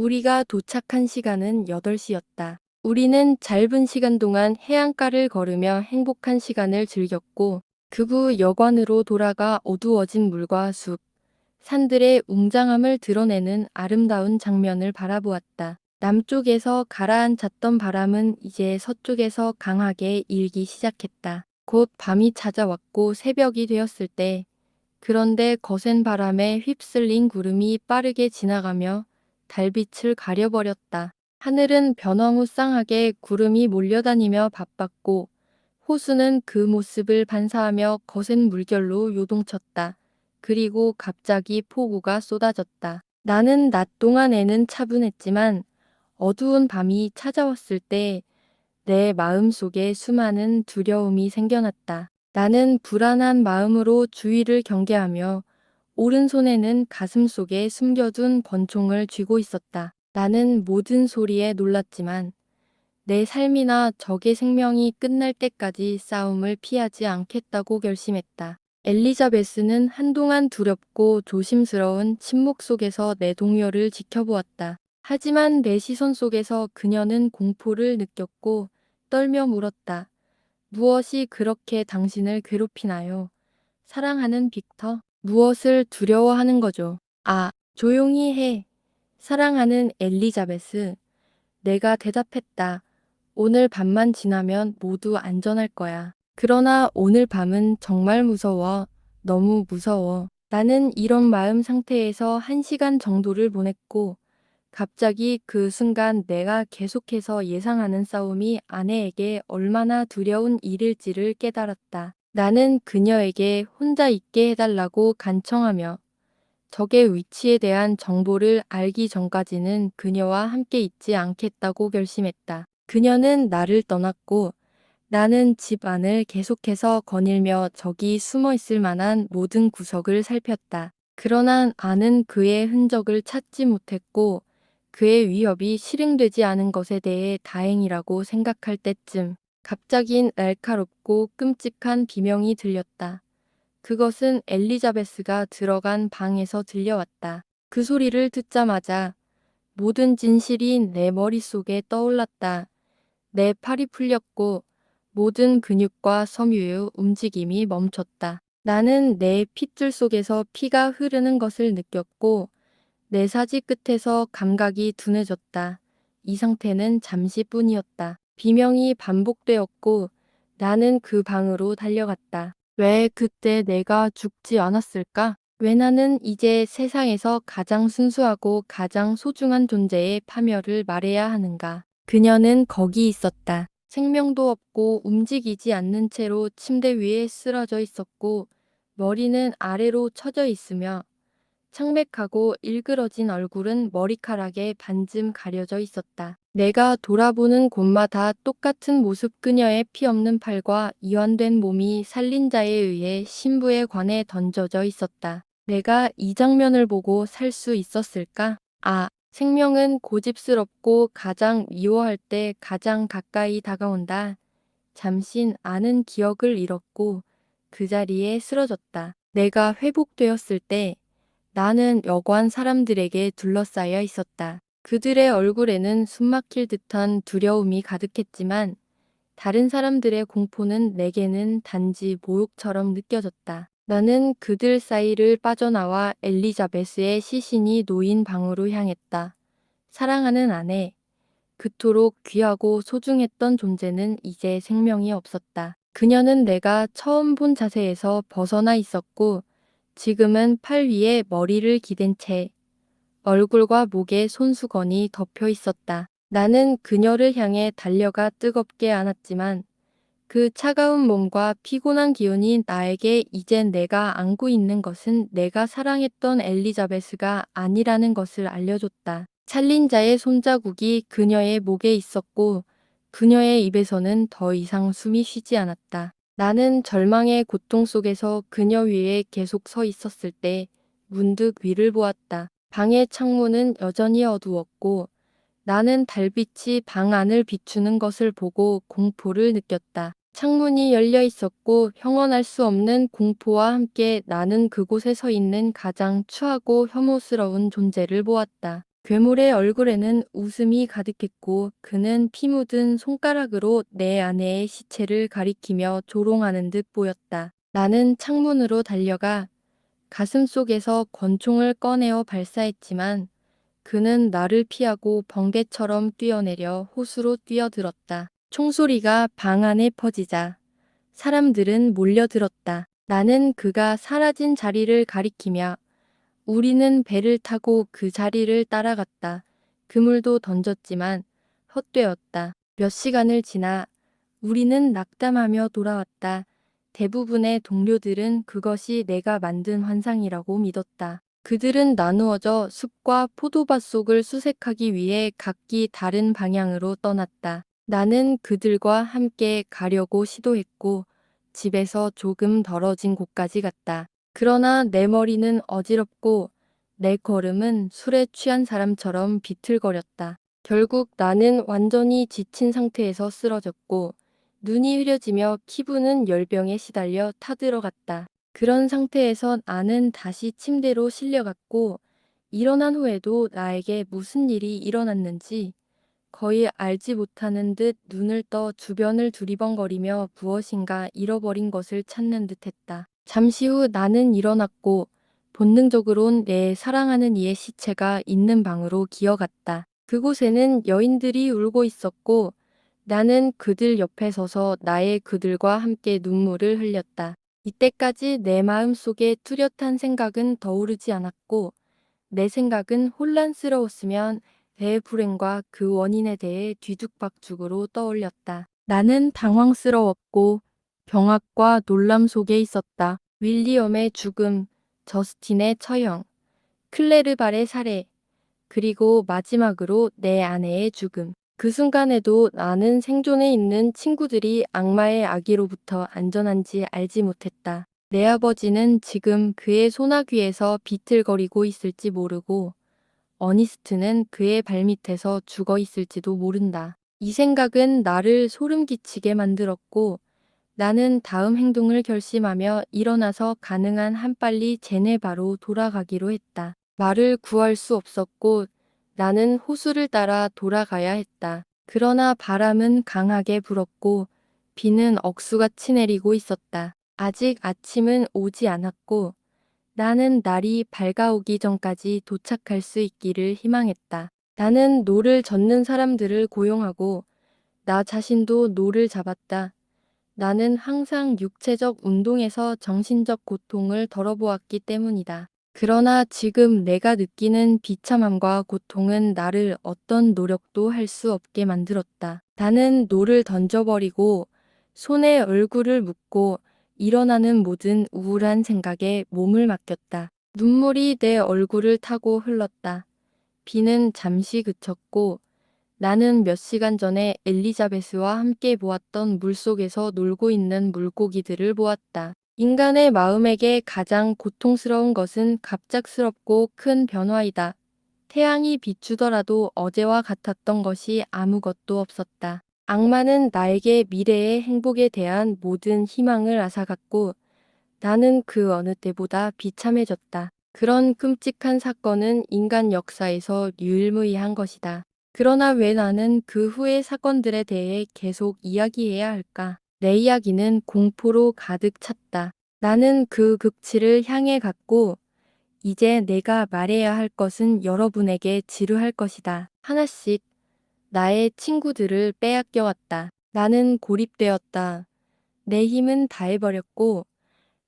우리가 도착한 시간은 8시였다. 우리는 짧은 시간 동안 해안가를 걸으며 행복한 시간을 즐겼고, 그 후 여관으로 돌아가 어두워진 물과 숲, 산들의 웅장함을 드러내는 아름다운 장면을 바라보았다. 남쪽에서 가라앉았던 바람은 이제 서쪽에서 강하게 일기 시작했다. 곧 밤이 찾아왔고 새벽이 되었을 때, 그런데 거센 바람에 휩쓸린 구름이 빠르게 지나가며 달빛을 가려버렸다. 하늘은 변화무쌍하게 구름이 몰려다니며 바빴고, 호수는 그 모습을 반사하며 거센 물결로 요동쳤다. 그리고 갑자기 폭우가 쏟아졌다. 나는 낮 동안에는 차분했지만 어두운 밤이 찾아왔을 때 내 마음속에 수많은 두려움이 생겨났다. 나는 불안한 마음으로 주위를 경계하며 오른손에는 가슴 속에 숨겨둔 권총을 쥐고 있었다. 나는 모든 소리에 놀랐지만 내 삶이나 적의 생명이 끝날 때까지 싸움을 피하지 않겠다고 결심했다. 엘리자베스는 한동안 두렵고 조심스러운 침묵 속에서 내 동료를 지켜보았다. 하지만 내 시선 속에서 그녀는 공포를 느꼈고 떨며 물었다. 무엇이 그렇게 당신을 괴롭히나요? 사랑하는 빅터, 무엇을 두려워하는 거죠? 아, 조용히 해. 사랑하는 엘리자베스. 내가 대답했다. 오늘 밤만 지나면 모두 안전할 거야. 그러나 오늘 밤은 정말 무서워. 너무 무서워. 나는 이런 마음 상태에서 1시간 정도를 보냈고, 갑자기 그 순간 내가 계속해서 예상하는 싸움이 아내에게 얼마나 두려운 일일지를 깨달았다. 나는 그녀에게 혼자 있게 해달라고 간청하며 적의 위치에 대한 정보를 알기 전까지는 그녀와 함께 있지 않겠다고 결심했다. 그녀는 나를 떠났고 나는 집 안을 계속해서 거닐며 적이 숨어 있을 만한 모든 구석을 살폈다. 그러나 나는 그의 흔적을 찾지 못했고 그의 위협이 실행되지 않은 것에 대해 다행이라고 생각할 때쯤 갑자기 날카롭고 끔찍한 비명이 들렸다. 그것은 엘리자베스가 들어간 방에서 들려왔다. 그 소리를 듣자마자 모든 진실이 내 머릿속에 떠올랐다. 내 팔이 풀렸고 모든 근육과 섬유의 움직임이 멈췄다. 나는 내 핏줄 속에서 피가 흐르는 것을 느꼈고 내 사지 끝에서 감각이 둔해졌다. 이 상태는 잠시뿐이었다. 비명이 반복되었고 나는 그 방으로 달려갔다. 왜 그때 내가 죽지 않았을까? 왜 나는 이제 세상에서 가장 순수하고 가장 소중한 존재의 파멸을 말해야 하는가? 그녀는 거기 있었다. 생명도 없고 움직이지 않는 채로 침대 위에 쓰러져 있었고 머리는 아래로 처져 있으며 창백하고 일그러진 얼굴은 머리카락에 반쯤 가려져 있었다. 내가 돌아보는 곳마다 똑같은 모습 그녀의 피 없는 팔과 이완된 몸이 살린자에 의해 신부에 관해 던져져 있었다. 내가 이 장면을 보고 살 수 있었을까? 아, 생명은 고집스럽고 가장 미워할 때 가장 가까이 다가온다. 잠시 아는 기억을 잃었고 그 자리에 쓰러졌다. 내가 회복되었을 때 나는 여관 사람들에게 둘러싸여 있었다. 그들의 얼굴에는 숨막힐 듯한 두려움이 가득했지만 다른 사람들의 공포는 내게는 단지 모욕처럼 느껴졌다. 나는 그들 사이를 빠져나와 엘리자베스의 시신이 놓인 방으로 향했다. 사랑하는 아내, 그토록 귀하고 소중했던 존재는 이제 생명이 없었다. 그녀는 내가 처음 본 자세에서 벗어나 있었고 지금은 팔 위에 머리를 기댄 채 얼굴과 목에 손수건이 덮여 있었다. 나는 그녀를 향해 달려가 뜨겁게 안았지만 그 차가운 몸과 피곤한 기운이 나에게 이젠 내가 안고 있는 것은 내가 사랑했던 엘리자베스가 아니라는 것을 알려줬다. 살린자의 손자국이 그녀의 목에 있었고 그녀의 입에서는 더 이상 숨이 쉬지 않았다. 나는 절망의 고통 속에서 그녀 위에 계속 서 있었을 때 문득 위를 보았다. 방의 창문은 여전히 어두웠고 나는 달빛이 방 안을 비추는 것을 보고 공포를 느꼈다. 창문이 열려 있었고 형언할 수 없는 공포와 함께 나는 그곳에 서 있는 가장 추하고 혐오스러운 존재를 보았다. 괴물의 얼굴에는 웃음이 가득했고 그는 피 묻은 손가락으로 내 아내의 시체를 가리키며 조롱하는 듯 보였다. 나는 창문으로 달려가 가슴속에서 권총을 꺼내어 발사했지만 그는 나를 피하고 번개처럼 뛰어내려 호수로 뛰어들었다. 총소리가 방 안에 퍼지자 사람들은 몰려들었다. 나는 그가 사라진 자리를 가리키며 우리는 배를 타고 그 자리를 따라갔다. 그물도 던졌지만 헛되었다. 몇 시간을 지나 우리는 낙담하며 돌아왔다. 대부분의 동료들은 그것이 내가 만든 환상이라고 믿었다. 그들은 나누어져 숲과 포도밭 속을 수색하기 위해 각기 다른 방향으로 떠났다. 나는 그들과 함께 가려고 시도했고 집에서 조금 덜어진 곳까지 갔다. 그러나 내 머리는 어지럽고 내 걸음은 술에 취한 사람처럼 비틀거렸다. 결국 나는 완전히 지친 상태에서 쓰러졌고 눈이 흐려지며 피부는 열병에 시달려 타들어갔다. 그런 상태에서 나는 다시 침대로 실려갔고 일어난 후에도 나에게 무슨 일이 일어났는지 거의 알지 못하는 듯 눈을 떠 주변을 두리번거리며 무엇인가 잃어버린 것을 찾는 듯했다. 잠시 후 나는 일어났고 본능적으론 내 사랑하는 이의 시체가 있는 방으로 기어갔다. 그곳에는 여인들이 울고 있었고 나는 그들 옆에 서서 나의 그들과 함께 눈물을 흘렸다. 이때까지 내 마음속에 뚜렷한 생각은 떠오르지 않았고 내 생각은 혼란스러웠으면 내 불행과 그 원인에 대해 뒤죽박죽으로 떠올렸다. 나는 당황스러웠고 경악과 놀람 속에 있었다. 윌리엄의 죽음, 저스틴의 처형, 클레르발의 살해, 그리고 마지막으로 내 아내의 죽음. 그 순간에도 나는 생존해 있는 친구들이 악마의 아기로부터 안전한지 알지 못했다. 내 아버지는 지금 그의 소나귀에서 비틀거리고 있을지 모르고 어니스트는 그의 발밑에서 죽어 있을지도 모른다. 이 생각은 나를 소름 끼치게 만들었고 나는 다음 행동을 결심하며 일어나서 가능한 한 빨리 제네바로 돌아가기로 했다. 말을 구할 수 없었고 나는 호수를 따라 돌아가야 했다. 그러나 바람은 강하게 불었고 비는 억수같이 내리고 있었다. 아직 아침은 오지 않았고 나는 날이 밝아오기 전까지 도착할 수 있기를 희망했다. 나는 노를 젓는 사람들을 고용하고 나 자신도 노를 잡았다. 나는 항상 육체적 운동에서 정신적 고통을 덜어보았기 때문이다. 그러나 지금 내가 느끼는 비참함과 고통은 나를 어떤 노력도 할 수 없게 만들었다. 나는 노를 던져버리고 손에 얼굴을 묻고 일어나는 모든 우울한 생각에 몸을 맡겼다. 눈물이 내 얼굴을 타고 흘렀다. 비는 잠시 그쳤고 나는 몇 시간 전에 엘리자베스와 함께 보았던 물속에서 놀고 있는 물고기들을 보았다. 인간의 마음에게 가장 고통스러운 것은 갑작스럽고 큰 변화이다. 태양이 비추더라도 어제와 같았던 것이 아무것도 없었다. 악마는 나에게 미래의 행복에 대한 모든 희망을 앗아갔고 나는 그 어느 때보다 비참해졌다. 그런 끔찍한 사건은 인간 역사에서 유일무이한 것이다. 그러나 왜 나는 그 후의 사건들에 대해 계속 이야기해야 할까? 내 이야기는 공포로 가득 찼다. 나는 그 극치를 향해 갔고 이제 내가 말해야 할 것은 여러분에게 지루할 것이다. 하나씩 나의 친구들을 빼앗겨 왔다. 나는 고립되었다. 내 힘은 다해버렸고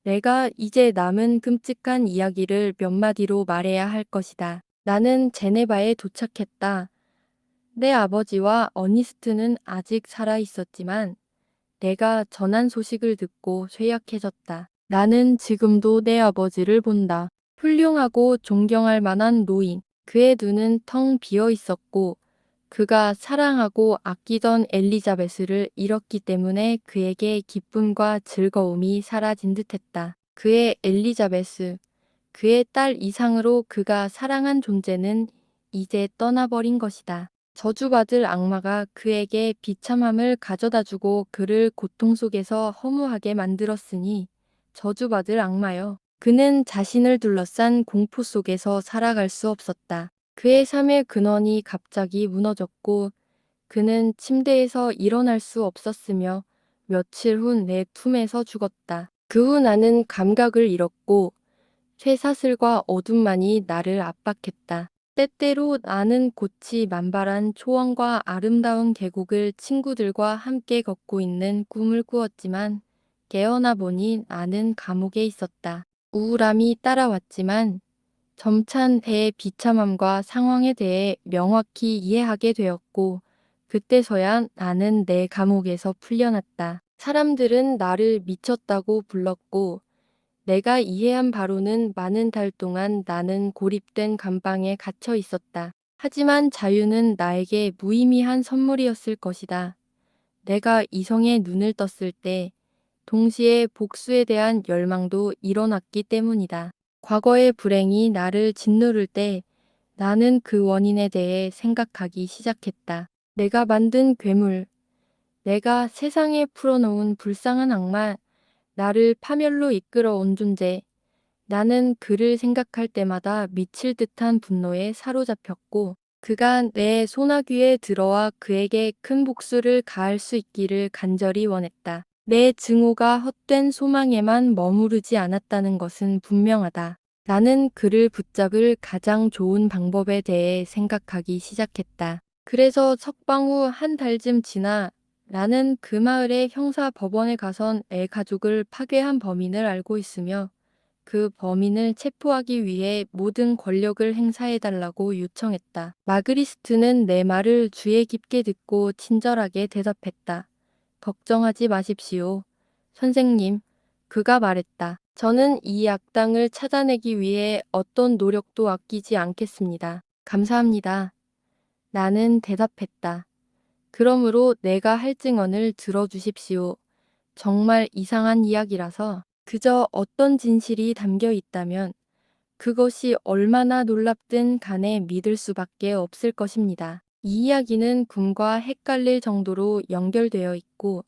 내가 이제 남은 끔찍한 이야기를 몇 마디로 말해야 할 것이다. 나는 제네바에 도착했다. 내 아버지와 어니스트는 아직 살아 있었지만 내가 전한 소식을 듣고 쇠약해졌다. 나는 지금도 내 아버지를 본다. 훌륭하고 존경할 만한 노인. 그의 눈은 텅 비어 있었고 그가 사랑하고 아끼던 엘리자베스를 잃었기 때문에 그에게 기쁨과 즐거움이 사라진 듯했다. 그의 엘리자베스, 그의 딸 이상으로 그가 사랑한 존재는 이제 떠나버린 것이다. 저주받을 악마가 그에게 비참함을 가져다주고 그를 고통 속에서 허무하게 만들었으니 저주받을 악마여. 그는 자신을 둘러싼 공포 속에서 살아갈 수 없었다. 그의 삶의 근원이 갑자기 무너졌고 그는 침대에서 일어날 수 없었으며 며칠 후 내 품에서 죽었다. 그 후 나는 감각을 잃었고 쇠사슬과 어둠만이 나를 압박했다. 때때로 나는 꽃이 만발한 초원과 아름다운 계곡을 친구들과 함께 걷고 있는 꿈을 꾸었지만 깨어나 보니 나는 감옥에 있었다. 우울함이 따라왔지만 점차 내 비참함과 상황에 대해 명확히 이해하게 되었고 그때서야 나는 내 감옥에서 풀려났다. 사람들은 나를 미쳤다고 불렀고 내가 이해한 바로는 많은 달 동안 나는 고립된 감방에 갇혀 있었다. 하지만 자유는 나에게 무의미한 선물이었을 것이다. 내가 이성의 눈을 떴을 때 동시에 복수에 대한 열망도 일어났기 때문이다. 과거의 불행이 나를 짓누를 때 나는 그 원인에 대해 생각하기 시작했다. 내가 만든 괴물, 내가 세상에 풀어놓은 불쌍한 악마, 나를 파멸로 이끌어온 존재. 나는 그를 생각할 때마다 미칠 듯한 분노에 사로잡혔고 그가 내 소나귀에 들어와 그에게 큰 복수를 가할 수 있기를 간절히 원했다. 내 증오가 헛된 소망에만 머무르지 않았다는 것은 분명하다. 나는 그를 붙잡을 가장 좋은 방법에 대해 생각하기 시작했다. 그래서 석방 후 한 달쯤 지나 나는 그 마을의 형사 법원에 가선 애 가족을 파괴한 범인을 알고 있으며 그 범인을 체포하기 위해 모든 권력을 행사해달라고 요청했다. 마그리스트는 내 말을 주의 깊게 듣고 친절하게 대답했다. 걱정하지 마십시오. 선생님, 그가 말했다. 저는 이 악당을 찾아내기 위해 어떤 노력도 아끼지 않겠습니다. 감사합니다. 나는 대답했다. 그러므로 내가 할 증언을 들어주십시오. 정말 이상한 이야기라서 그저 어떤 진실이 담겨 있다면 그것이 얼마나 놀랍든 간에 믿을 수밖에 없을 것입니다. 이 이야기는 꿈과 헷갈릴 정도로 연결되어 있고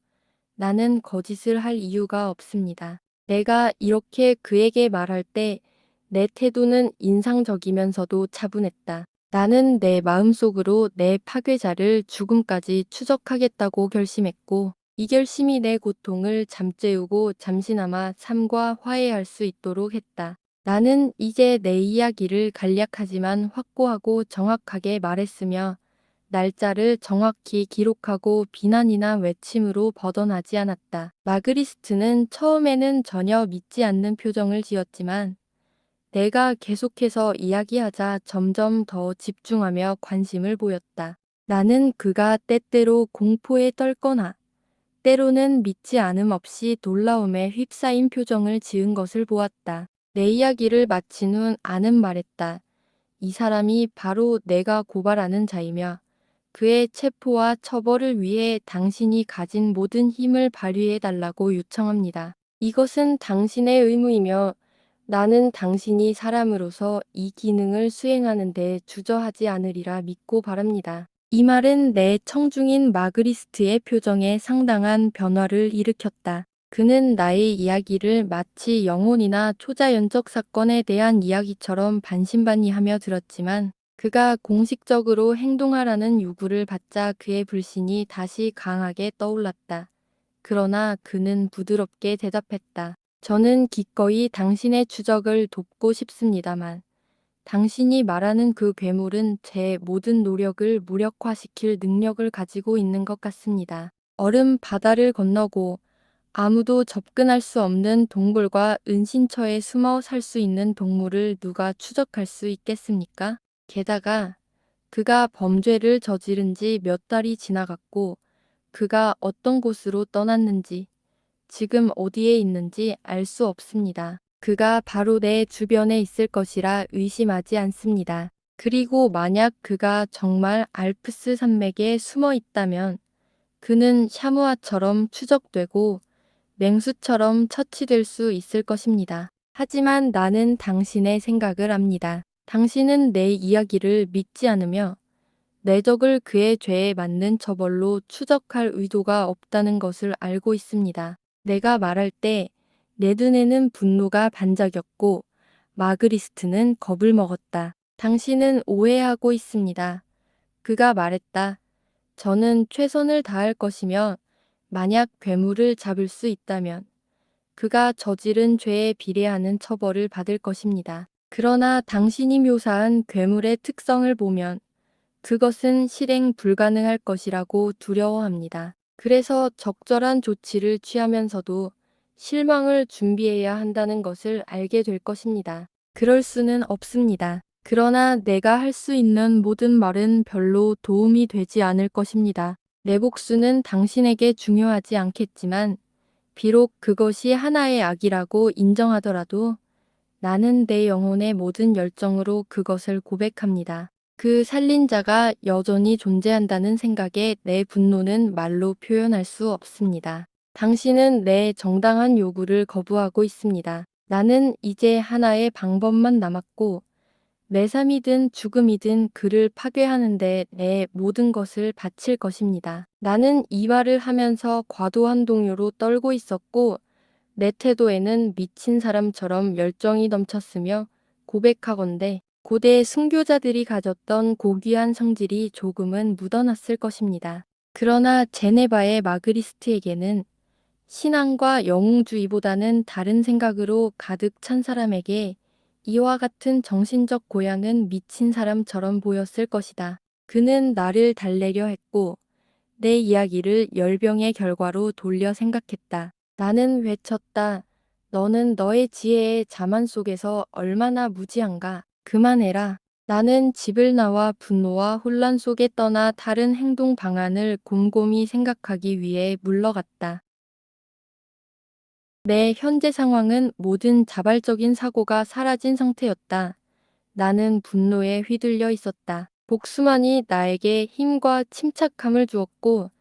나는 거짓을 할 이유가 없습니다. 내가 이렇게 그에게 말할 때 내 태도는 인상적이면서도 차분했다. 나는 내 마음속으로 내 파괴자를 죽음까지 추적하겠다고 결심했고 이 결심이 내 고통을 잠재우고 잠시나마 삶과 화해할 수 있도록 했다. 나는 이제 내 이야기를 간략하지만 확고하고 정확하게 말했으며 날짜를 정확히 기록하고 비난이나 외침으로 벗어나지 않았다. 마그리스트는 처음에는 전혀 믿지 않는 표정을 지었지만 내가 계속해서 이야기하자 점점 더 집중하며 관심을 보였다. 나는 그가 때때로 공포에 떨거나 때로는 믿지 않음 없이 놀라움에 휩싸인 표정을 지은 것을 보았다. 내 이야기를 마친 후 아는 말했다. 이 사람이 바로 내가 고발하는 자이며 그의 체포와 처벌을 위해 당신이 가진 모든 힘을 발휘해 달라고 요청합니다. 이것은 당신의 의무이며 나는 당신이 사람으로서 이 기능을 수행하는 데 주저하지 않으리라 믿고 바랍니다. 이 말은 내 청중인 마그리스트의 표정에 상당한 변화를 일으켰다. 그는 나의 이야기를 마치 영혼이나 초자연적 사건에 대한 이야기처럼 반신반의하며 들었지만 그가 공식적으로 행동하라는 요구를 받자 그의 불신이 다시 강하게 떠올랐다. 그러나 그는 부드럽게 대답했다. 저는 기꺼이 당신의 추적을 돕고 싶습니다만 당신이 말하는 그 괴물은 제 모든 노력을 무력화시킬 능력을 가지고 있는 것 같습니다. 얼음 바다를 건너고 아무도 접근할 수 없는 동굴과 은신처에 숨어 살 수 있는 동물을 누가 추적할 수 있겠습니까? 게다가 그가 범죄를 저지른 지 몇 달이 지나갔고 그가 어떤 곳으로 떠났는지 지금 어디에 있는지 알 수 없습니다. 그가 바로 내 주변에 있을 것이라 의심하지 않습니다. 그리고 만약 그가 정말 알프스 산맥에 숨어 있다면 그는 샤무아처럼 추적되고 맹수처럼 처치될 수 있을 것입니다. 하지만 나는 당신의 생각을 압니다. 당신은 내 이야기를 믿지 않으며 내 적을 그의 죄에 맞는 처벌로 추적할 의도가 없다는 것을 알고 있습니다. 내가 말할 때 내 눈에는 분노가 반짝였고 마그리스트는 겁을 먹었다. 당신은 오해하고 있습니다. 그가 말했다. 저는 최선을 다할 것이며 만약 괴물을 잡을 수 있다면 그가 저지른 죄에 비례하는 처벌을 받을 것입니다. 그러나 당신이 묘사한 괴물의 특성을 보면 그것은 실행 불가능할 것이라고 두려워합니다. 그래서 적절한 조치를 취하면서도 실망을 준비해야 한다는 것을 알게 될 것입니다. 그럴 수는 없습니다. 그러나 내가 할 수 있는 모든 말은 별로 도움이 되지 않을 것입니다. 내 복수는 당신에게 중요하지 않겠지만 비록 그것이 하나의 악이라고 인정하더라도 나는 내 영혼의 모든 열정으로 그것을 고백합니다. 그 살린자가 여전히 존재한다는 생각에 내 분노는 말로 표현할 수 없습니다. 당신은 내 정당한 요구를 거부하고 있습니다. 나는 이제 하나의 방법만 남았고 내 삶이든 죽음이든 그를 파괴하는데 내 모든 것을 바칠 것입니다. 나는 이 말을 하면서 과도한 동요로 떨고 있었고 내 태도에는 미친 사람처럼 열정이 넘쳤으며 고백하건대 고대 순교자들이 가졌던 고귀한 성질이 조금은 묻어났을 것입니다. 그러나 제네바의 마그리스트에게는 신앙과 영웅주의보다는 다른 생각으로 가득 찬 사람에게 이와 같은 정신적 고향은 미친 사람처럼 보였을 것이다. 그는 나를 달래려 했고 내 이야기를 열병의 결과로 돌려 생각했다. 나는 외쳤다. 너는 너의 지혜의 자만 속에서 얼마나 무지한가. 그만해라. 나는 집을 나와 분노와 혼란 속에 떠나 다른 행동 방안을 곰곰이 생각하기 위해 물러갔다. 내 현재 상황은 모든 자발적인 사고가 사라진 상태였다. 나는 분노에 휘둘려 있었다. 복수만이 나에게 힘과 침착함을 주었고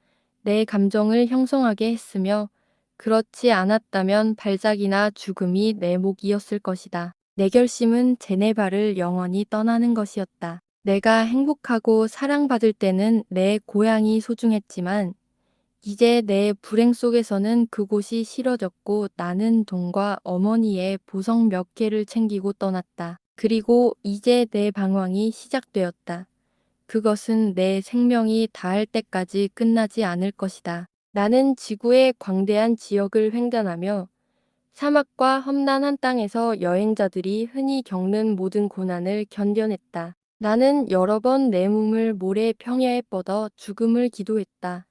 내 감정을 형성하게 했으며 그렇지 않았다면 발작이나 죽음이 내 목이었을 것이다. 내 결심은 제네바를 영원히 떠나는 것이었다. 내가 행복하고 사랑받을 때는 내 고향이 소중했지만 이제 내 불행 속에서는 그곳이 싫어졌고 나는 돈과 어머니의 보석 몇 개를 챙기고 떠났다. 그리고 이제 내 방황이 시작되었다. 그것은 내 생명이 다할 때까지 끝나지 않을 것이다. 나는 지구의 광대한 지역을 횡단하며 사막과 험난한 땅에서 여행자들이 흔히 겪는 모든 고난을 견뎌냈다. 나는 여러 번 내 몸을 모래 평야에 뻗어 죽음을 기도했다.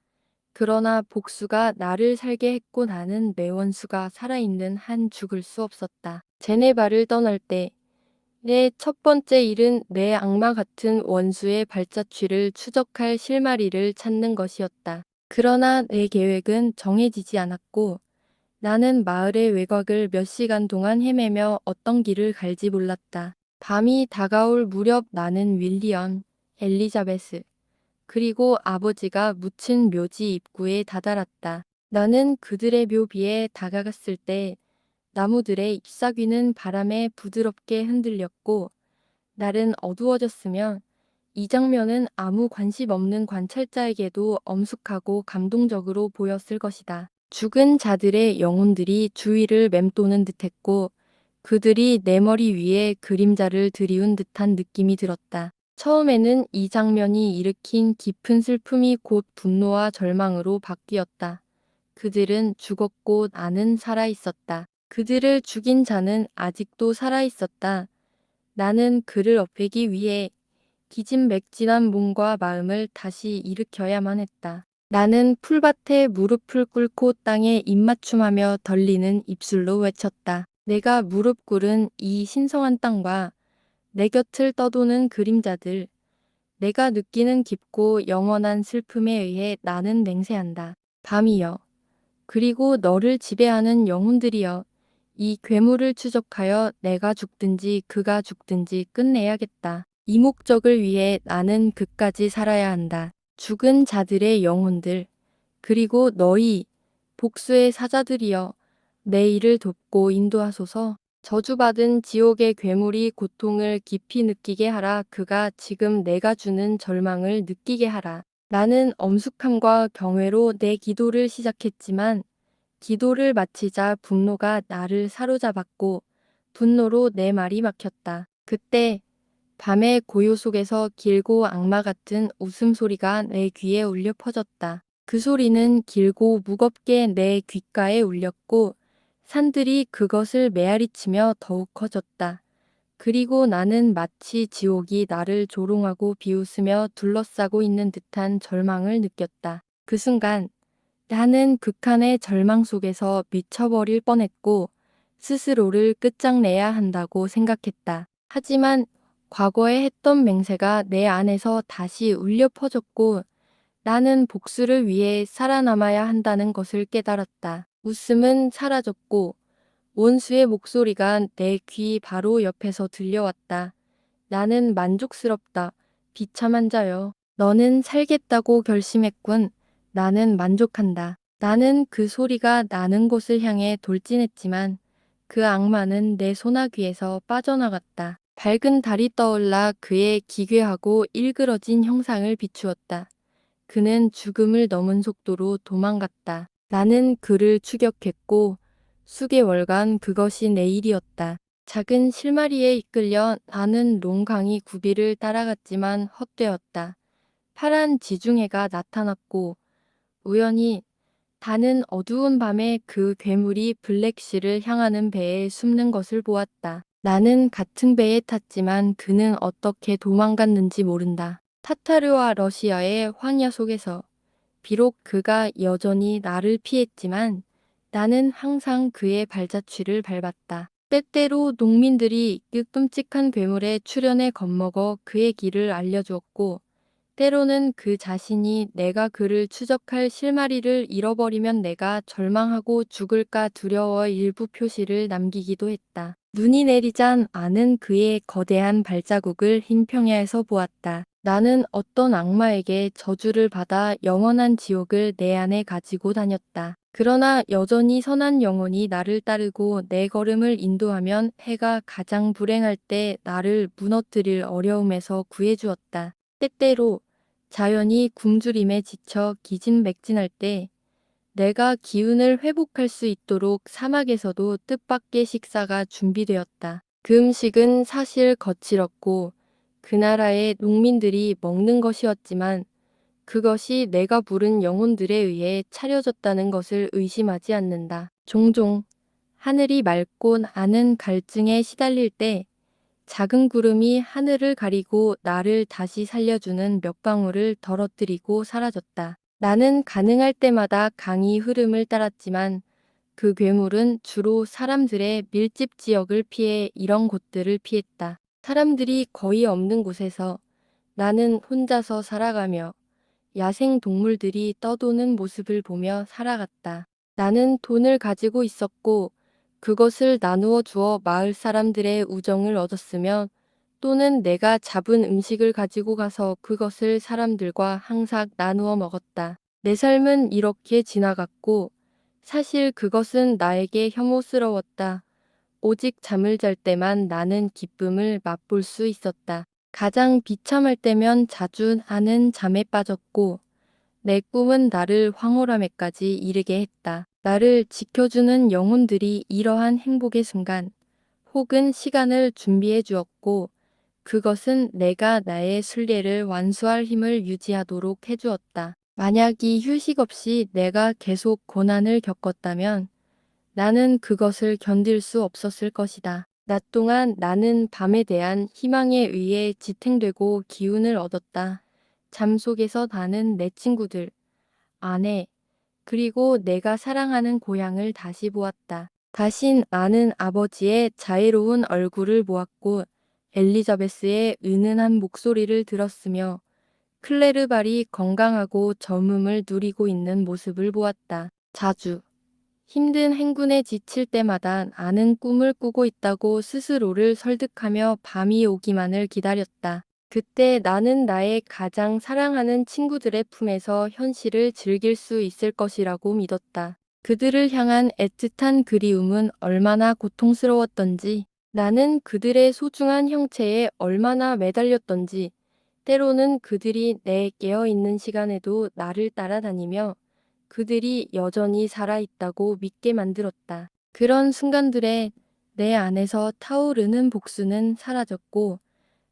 그러나 복수가 나를 살게 했고 나는 내 원수가 살아있는 한 죽을 수 없었다. 제네바를 떠날 때 내 첫 번째 일은 내 악마 같은 원수의 발자취를 추적할 실마리를 찾는 것이었다. 그러나 내 계획은 정해지지 않았고 나는 마을의 외곽을 몇 시간 동안 헤매며 어떤 길을 갈지 몰랐다. 밤이 다가올 무렵 나는 윌리엄, 엘리자베스, 그리고 아버지가 묻힌 묘지 입구에 다다랐다. 나는 그들의 묘비에 다가갔을 때 나무들의 잎사귀는 바람에 부드럽게 흔들렸고 날은 어두워졌으며 이 장면은 아무 관심 없는 관찰자에게도 엄숙하고 감동적으로 보였을 것이다. 죽은 자들의 영혼들이 주위를 맴도는 듯했고 그들이 내 머리 위에 그림자를 들이운 듯한 느낌이 들었다. 처음에는 이 장면이 일으킨 깊은 슬픔이 곧 분노와 절망으로 바뀌었다. 그들은 죽었고 나는 살아있었다. 그들을 죽인 자는 아직도 살아있었다. 나는 그를 업히기 위해 기진맥진한 몸과 마음을 다시 일으켜야만 했다. 나는 풀밭에 무릎을 꿇고 땅에 입맞춤하며 덜리는 입술로 외쳤다. 내가 무릎 꿇은 이 신성한 땅과 내 곁을 떠도는 그림자들, 내가 느끼는 깊고 영원한 슬픔에 의해 나는 맹세한다. 밤이여, 그리고 너를 지배하는 영혼들이여, 이 괴물을 추적하여 내가 죽든지 그가 죽든지 끝내야겠다. 이 목적을 위해 나는 그까지 살아야 한다. 죽은 자들의 영혼들, 그리고 너희 복수의 사자들이여 내 일을 돕고 인도하소서. 저주받은 지옥의 괴물이 고통을 깊이 느끼게 하라. 그가 지금 내가 주는 절망을 느끼게 하라. 나는 엄숙함과 경외로 내 기도를 시작했지만 기도를 마치자 분노가 나를 사로잡았고 분노로 내 말이 막혔다. 그때 밤의 고요 속에서 길고 악마 같은 웃음소리가 내 귀에 울려 퍼졌다. 그 소리는 길고 무겁게 내 귓가에 울렸고 산들이 그것을 메아리치며 더욱 커졌다. 그리고 나는 마치 지옥이 나를 조롱하고 비웃으며 둘러싸고 있는 듯한 절망을 느꼈다. 그 순간 나는 극한의 절망 속에서 미쳐버릴 뻔했고 스스로를 끝장내야 한다고 생각했다. 하지만 과거에 했던 맹세가 내 안에서 다시 울려 퍼졌고 나는 복수를 위해 살아남아야 한다는 것을 깨달았다. 웃음은 사라졌고 원수의 목소리가 내 귀 바로 옆에서 들려왔다. 나는 만족스럽다. 비참한 자여. 너는 살겠다고 결심했군. 나는 만족한다. 나는 그 소리가 나는 곳을 향해 돌진했지만 그 악마는 내 소나귀에서 빠져나갔다. 밝은 달이 떠올라 그의 기괴하고 일그러진 형상을 비추었다. 그는 죽음을 넘은 속도로 도망갔다. 나는 그를 추격했고 수개월간 그것이 내 일이었다. 작은 실마리에 이끌려 나는 롱강이 구비를 따라갔지만 헛되었다. 파란 지중해가 나타났고 우연히 다는 어두운 밤에 그 괴물이 블랙시를 향하는 배에 숨는 것을 보았다. 나는 같은 배에 탔지만 그는 어떻게 도망갔는지 모른다. 타타르와 러시아의 황야 속에서 비록 그가 여전히 나를 피했지만 나는 항상 그의 발자취를 밟았다. 때때로 농민들이 그 끔찍한 괴물의 출현에 겁먹어 그의 길을 알려주었고 때로는 그 자신이 내가 그를 추적할 실마리를 잃어버리면 내가 절망하고 죽을까 두려워 일부 표시를 남기기도 했다. 눈이 내리자 나는 그의 거대한 발자국을 흰 평야에서 보았다. 나는 어떤 악마에게 저주를 받아 영원한 지옥을 내 안에 가지고 다녔다. 그러나 여전히 선한 영혼이 나를 따르고 내 걸음을 인도하면 해가 가장 불행할 때 나를 무너뜨릴 어려움에서 구해주었다. 때때로 자연이 굶주림에 지쳐 기진맥진할 때 내가 기운을 회복할 수 있도록 사막에서도 뜻밖의 식사가 준비되었다. 그 음식은 사실 거칠었고 그 나라의 농민들이 먹는 것이었지만 그것이 내가 부른 영혼들에 의해 차려졌다는 것을 의심하지 않는다. 종종 하늘이 맑고 나는 갈증에 시달릴 때 작은 구름이 하늘을 가리고 나를 다시 살려주는 몇 방울을 덜어뜨리고 사라졌다. 나는 가능할 때마다 강이 흐름을 따랐지만 그 괴물은 주로 사람들의 밀집 지역을 피해 이런 곳들을 피했다. 사람들이 거의 없는 곳에서 나는 혼자서 살아가며 야생 동물들이 떠도는 모습을 보며 살아갔다. 나는 돈을 가지고 있었고 그것을 나누어 주어 마을 사람들의 우정을 얻었으며 또는 내가 잡은 음식을 가지고 가서 그것을 사람들과 항상 나누어 먹었다. 내 삶은 이렇게 지나갔고 사실 그것은 나에게 혐오스러웠다. 오직 잠을 잘 때만 나는 기쁨을 맛볼 수 있었다. 가장 비참할 때면 자주 나는 잠에 빠졌고 내 꿈은 나를 황홀함에까지 이르게 했다. 나를 지켜주는 영혼들이 이러한 행복의 순간 혹은 시간을 준비해 주었고 그것은 내가 나의 순례를 완수할 힘을 유지하도록 해주었다. 만약 이 휴식 없이 내가 계속 고난을 겪었다면 나는 그것을 견딜 수 없었을 것이다. 낮 동안 나는 밤에 대한 희망에 의해 지탱되고 기운을 얻었다. 잠 속에서 나는 내 친구들, 아내, 그리고 내가 사랑하는 고향을 다시 보았다. 다신 아는 아버지의 자애로운 얼굴을 보았고 엘리자베스의 은은한 목소리를 들었으며 클레르발이 건강하고 젊음을 누리고 있는 모습을 보았다. 자주 힘든 행군에 지칠 때마다 나는 꿈을 꾸고 있다고 스스로를 설득하며 밤이 오기만을 기다렸다. 그때 나는 나의 가장 사랑하는 친구들의 품에서 현실을 즐길 수 있을 것이라고 믿었다. 그들을 향한 애틋한 그리움은 얼마나 고통스러웠던지, 나는 그들의 소중한 형체에 얼마나 매달렸던지, 때로는 그들이 내 깨어있는 시간에도 나를 따라다니며 그들이 여전히 살아있다고 믿게 만들었다. 그런 순간들에 내 안에서 타오르는 복수는 사라졌고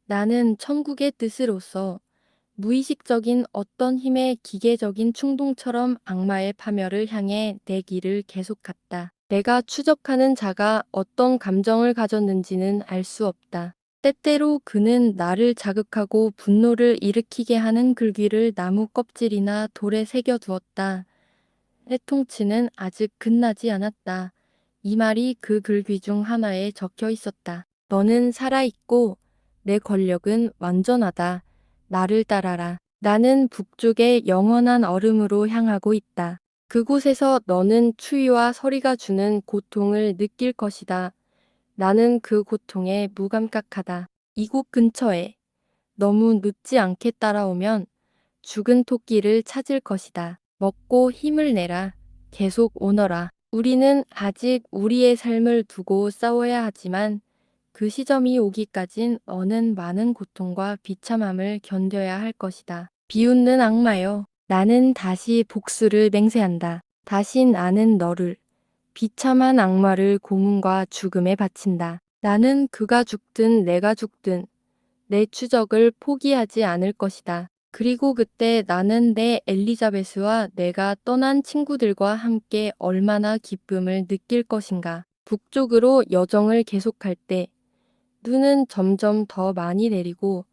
나는 천국의 뜻으로서 무의식적인 어떤 힘의 기계적인 충동처럼 악마의 파멸을 향해 내 길을 계속 갔다. 내가 추적하는 자가 어떤 감정을 가졌는지는 알 수 없다. 때때로 그는 나를 자극하고 분노를 일으키게 하는 글귀를 나무 껍질이나 돌에 새겨두었다. 해통치는 아직 끝나지 않았다. 이 말이 그 글귀 중 하나에 적혀 있었다. 너는 살아있고 내 권력은 완전하다. 나를 따라라. 나는 북쪽의 영원한 얼음으로 향하고 있다. 그곳에서 너는 추위와 서리가 주는 고통을 느낄 것이다. 나는 그 고통에 무감각하다. 이곳 근처에 너무 늦지 않게 따라오면 죽은 토끼를 찾을 것이다. 먹고 힘을 내라. 계속 오너라. 우리는 아직 우리의 삶을 두고 싸워야 하지만 그 시점이 오기까진 너는 많은 고통과 비참함을 견뎌야 할 것이다. 비웃는 악마여. 나는 다시 복수를 맹세한다. 다시 나는 너를 비참한 악마를 고문과 죽음에 바친다. 나는 그가 죽든 내가 죽든 내 추적을 포기하지 않을 것이다. 그리고 그때 나는 내 엘리자베스와 내가 떠난 친구들과 함께 얼마나 기쁨을 느낄 것인가. 북쪽으로 여정을 계속할 때 눈은 점점 더 많이 내리고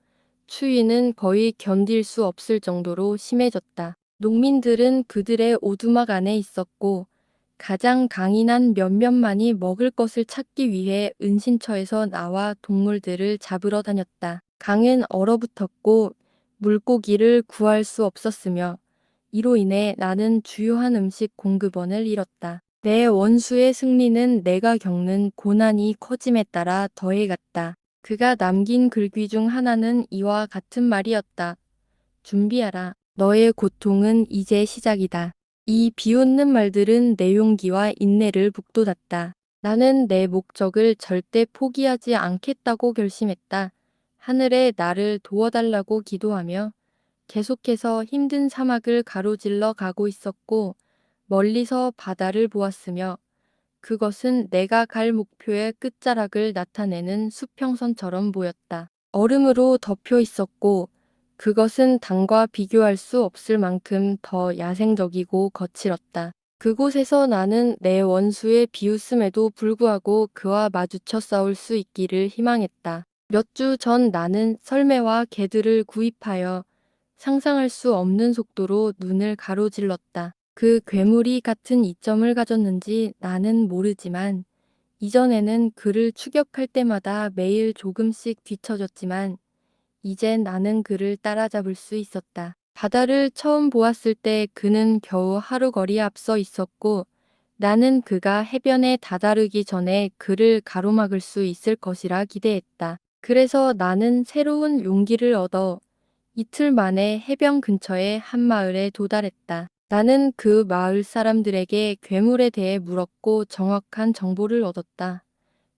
추위는 거의 견딜 수 없을 정도로 심해졌다. 농민들은 그들의 오두막 안에 있었고 가장 강인한 몇몇만이 먹을 것을 찾기 위해 은신처에서 나와 동물들을 잡으러 다녔다. 강은 얼어붙었고 물고기를 구할 수 없었으며 이로 인해 나는 주요한 음식 공급원을 잃었다. 내 원수의 승리는 내가 겪는 고난이 커짐에 따라 더해갔다. 그가 남긴 글귀 중 하나는 이와 같은 말이었다. 준비하라. 너의 고통은 이제 시작이다. 이 비웃는 말들은 내 용기와 인내를 북돋았다. 나는 내 목적을 절대 포기하지 않겠다고 결심했다. 하늘에 나를 도와달라고 기도하며 계속해서 힘든 사막을 가로질러 가고 있었고 멀리서 바다를 보았으며 그것은 내가 갈 목표의 끝자락을 나타내는 수평선처럼 보였다. 얼음으로 덮여 있었고 그것은 땅과 비교할 수 없을 만큼 더 야생적이고 거칠었다. 그곳에서 나는 내 원수의 비웃음에도 불구하고 그와 마주쳐 싸울 수 있기를 희망했다. 몇 주 전 나는 설매와 개들을 구입하여 상상할 수 없는 속도로 눈을 가로질렀다. 그 괴물이 같은 이점을 가졌는지 나는 모르지만 이전에는 그를 추격할 때마다 매일 조금씩 뒤처졌지만 이제 나는 그를 따라잡을 수 있었다. 바다를 처음 보았을 때 그는 겨우 하루 거리 앞서 있었고 나는 그가 해변에 다다르기 전에 그를 가로막을 수 있을 것이라 기대했다. 그래서 나는 새로운 용기를 얻어 이틀 만에 해변 근처의 한 마을에 도달했다. 나는 그 마을 사람들에게 괴물에 대해 물었고 정확한 정보를 얻었다.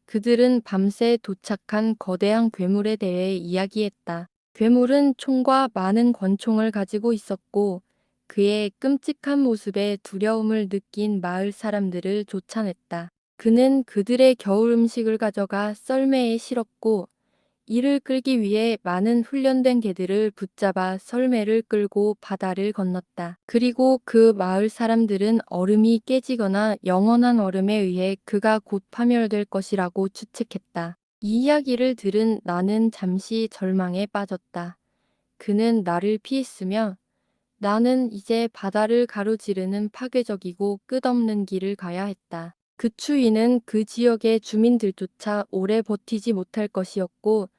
그들은 밤새 도착한 거대한 괴물에 대해 이야기했다. 괴물은 총과 많은 권총을 가지고 있었고 그의 끔찍한 모습에 두려움을 느낀 마을 사람들을 쫓아냈다. 그는 그들의 겨울 음식을 가져가 썰매에 실었고 이를 끌기 위해 많은 훈련된 개들을 붙잡아 설매를 끌고 바다를 건넜다. 그리고 그 마을 사람들은 얼음이 깨지거나 영원한 얼음에 의해 그가 곧 파멸될 것이라고 추측했다. 이 이야기를 들은 나는 잠시 절망에 빠졌다. 그는 나를 피했으며 나는 이제 바다를 가로지르는 파괴적이고 끝없는 길을 가야 했다. 그 추위는 그 지역의 주민들조차 오래 버티지 못할 것이었고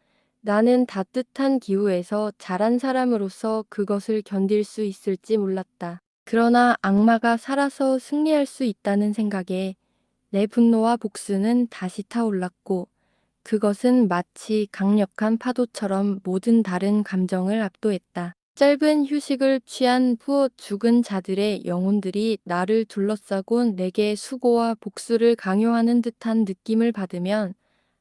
나는 따뜻한 기후에서 자란 사람으로서 그것을 견딜 수 있을지 몰랐다. 그러나 악마가 살아서 승리할 수 있다는 생각에 내 분노와 복수는 다시 타올랐고 그것은 마치 강력한 파도처럼 모든 다른 감정을 압도했다. 짧은 휴식을 취한 후 죽은 자들의 영혼들이 나를 둘러싸고 내게 수고와 복수를 강요하는 듯한 느낌을 받으면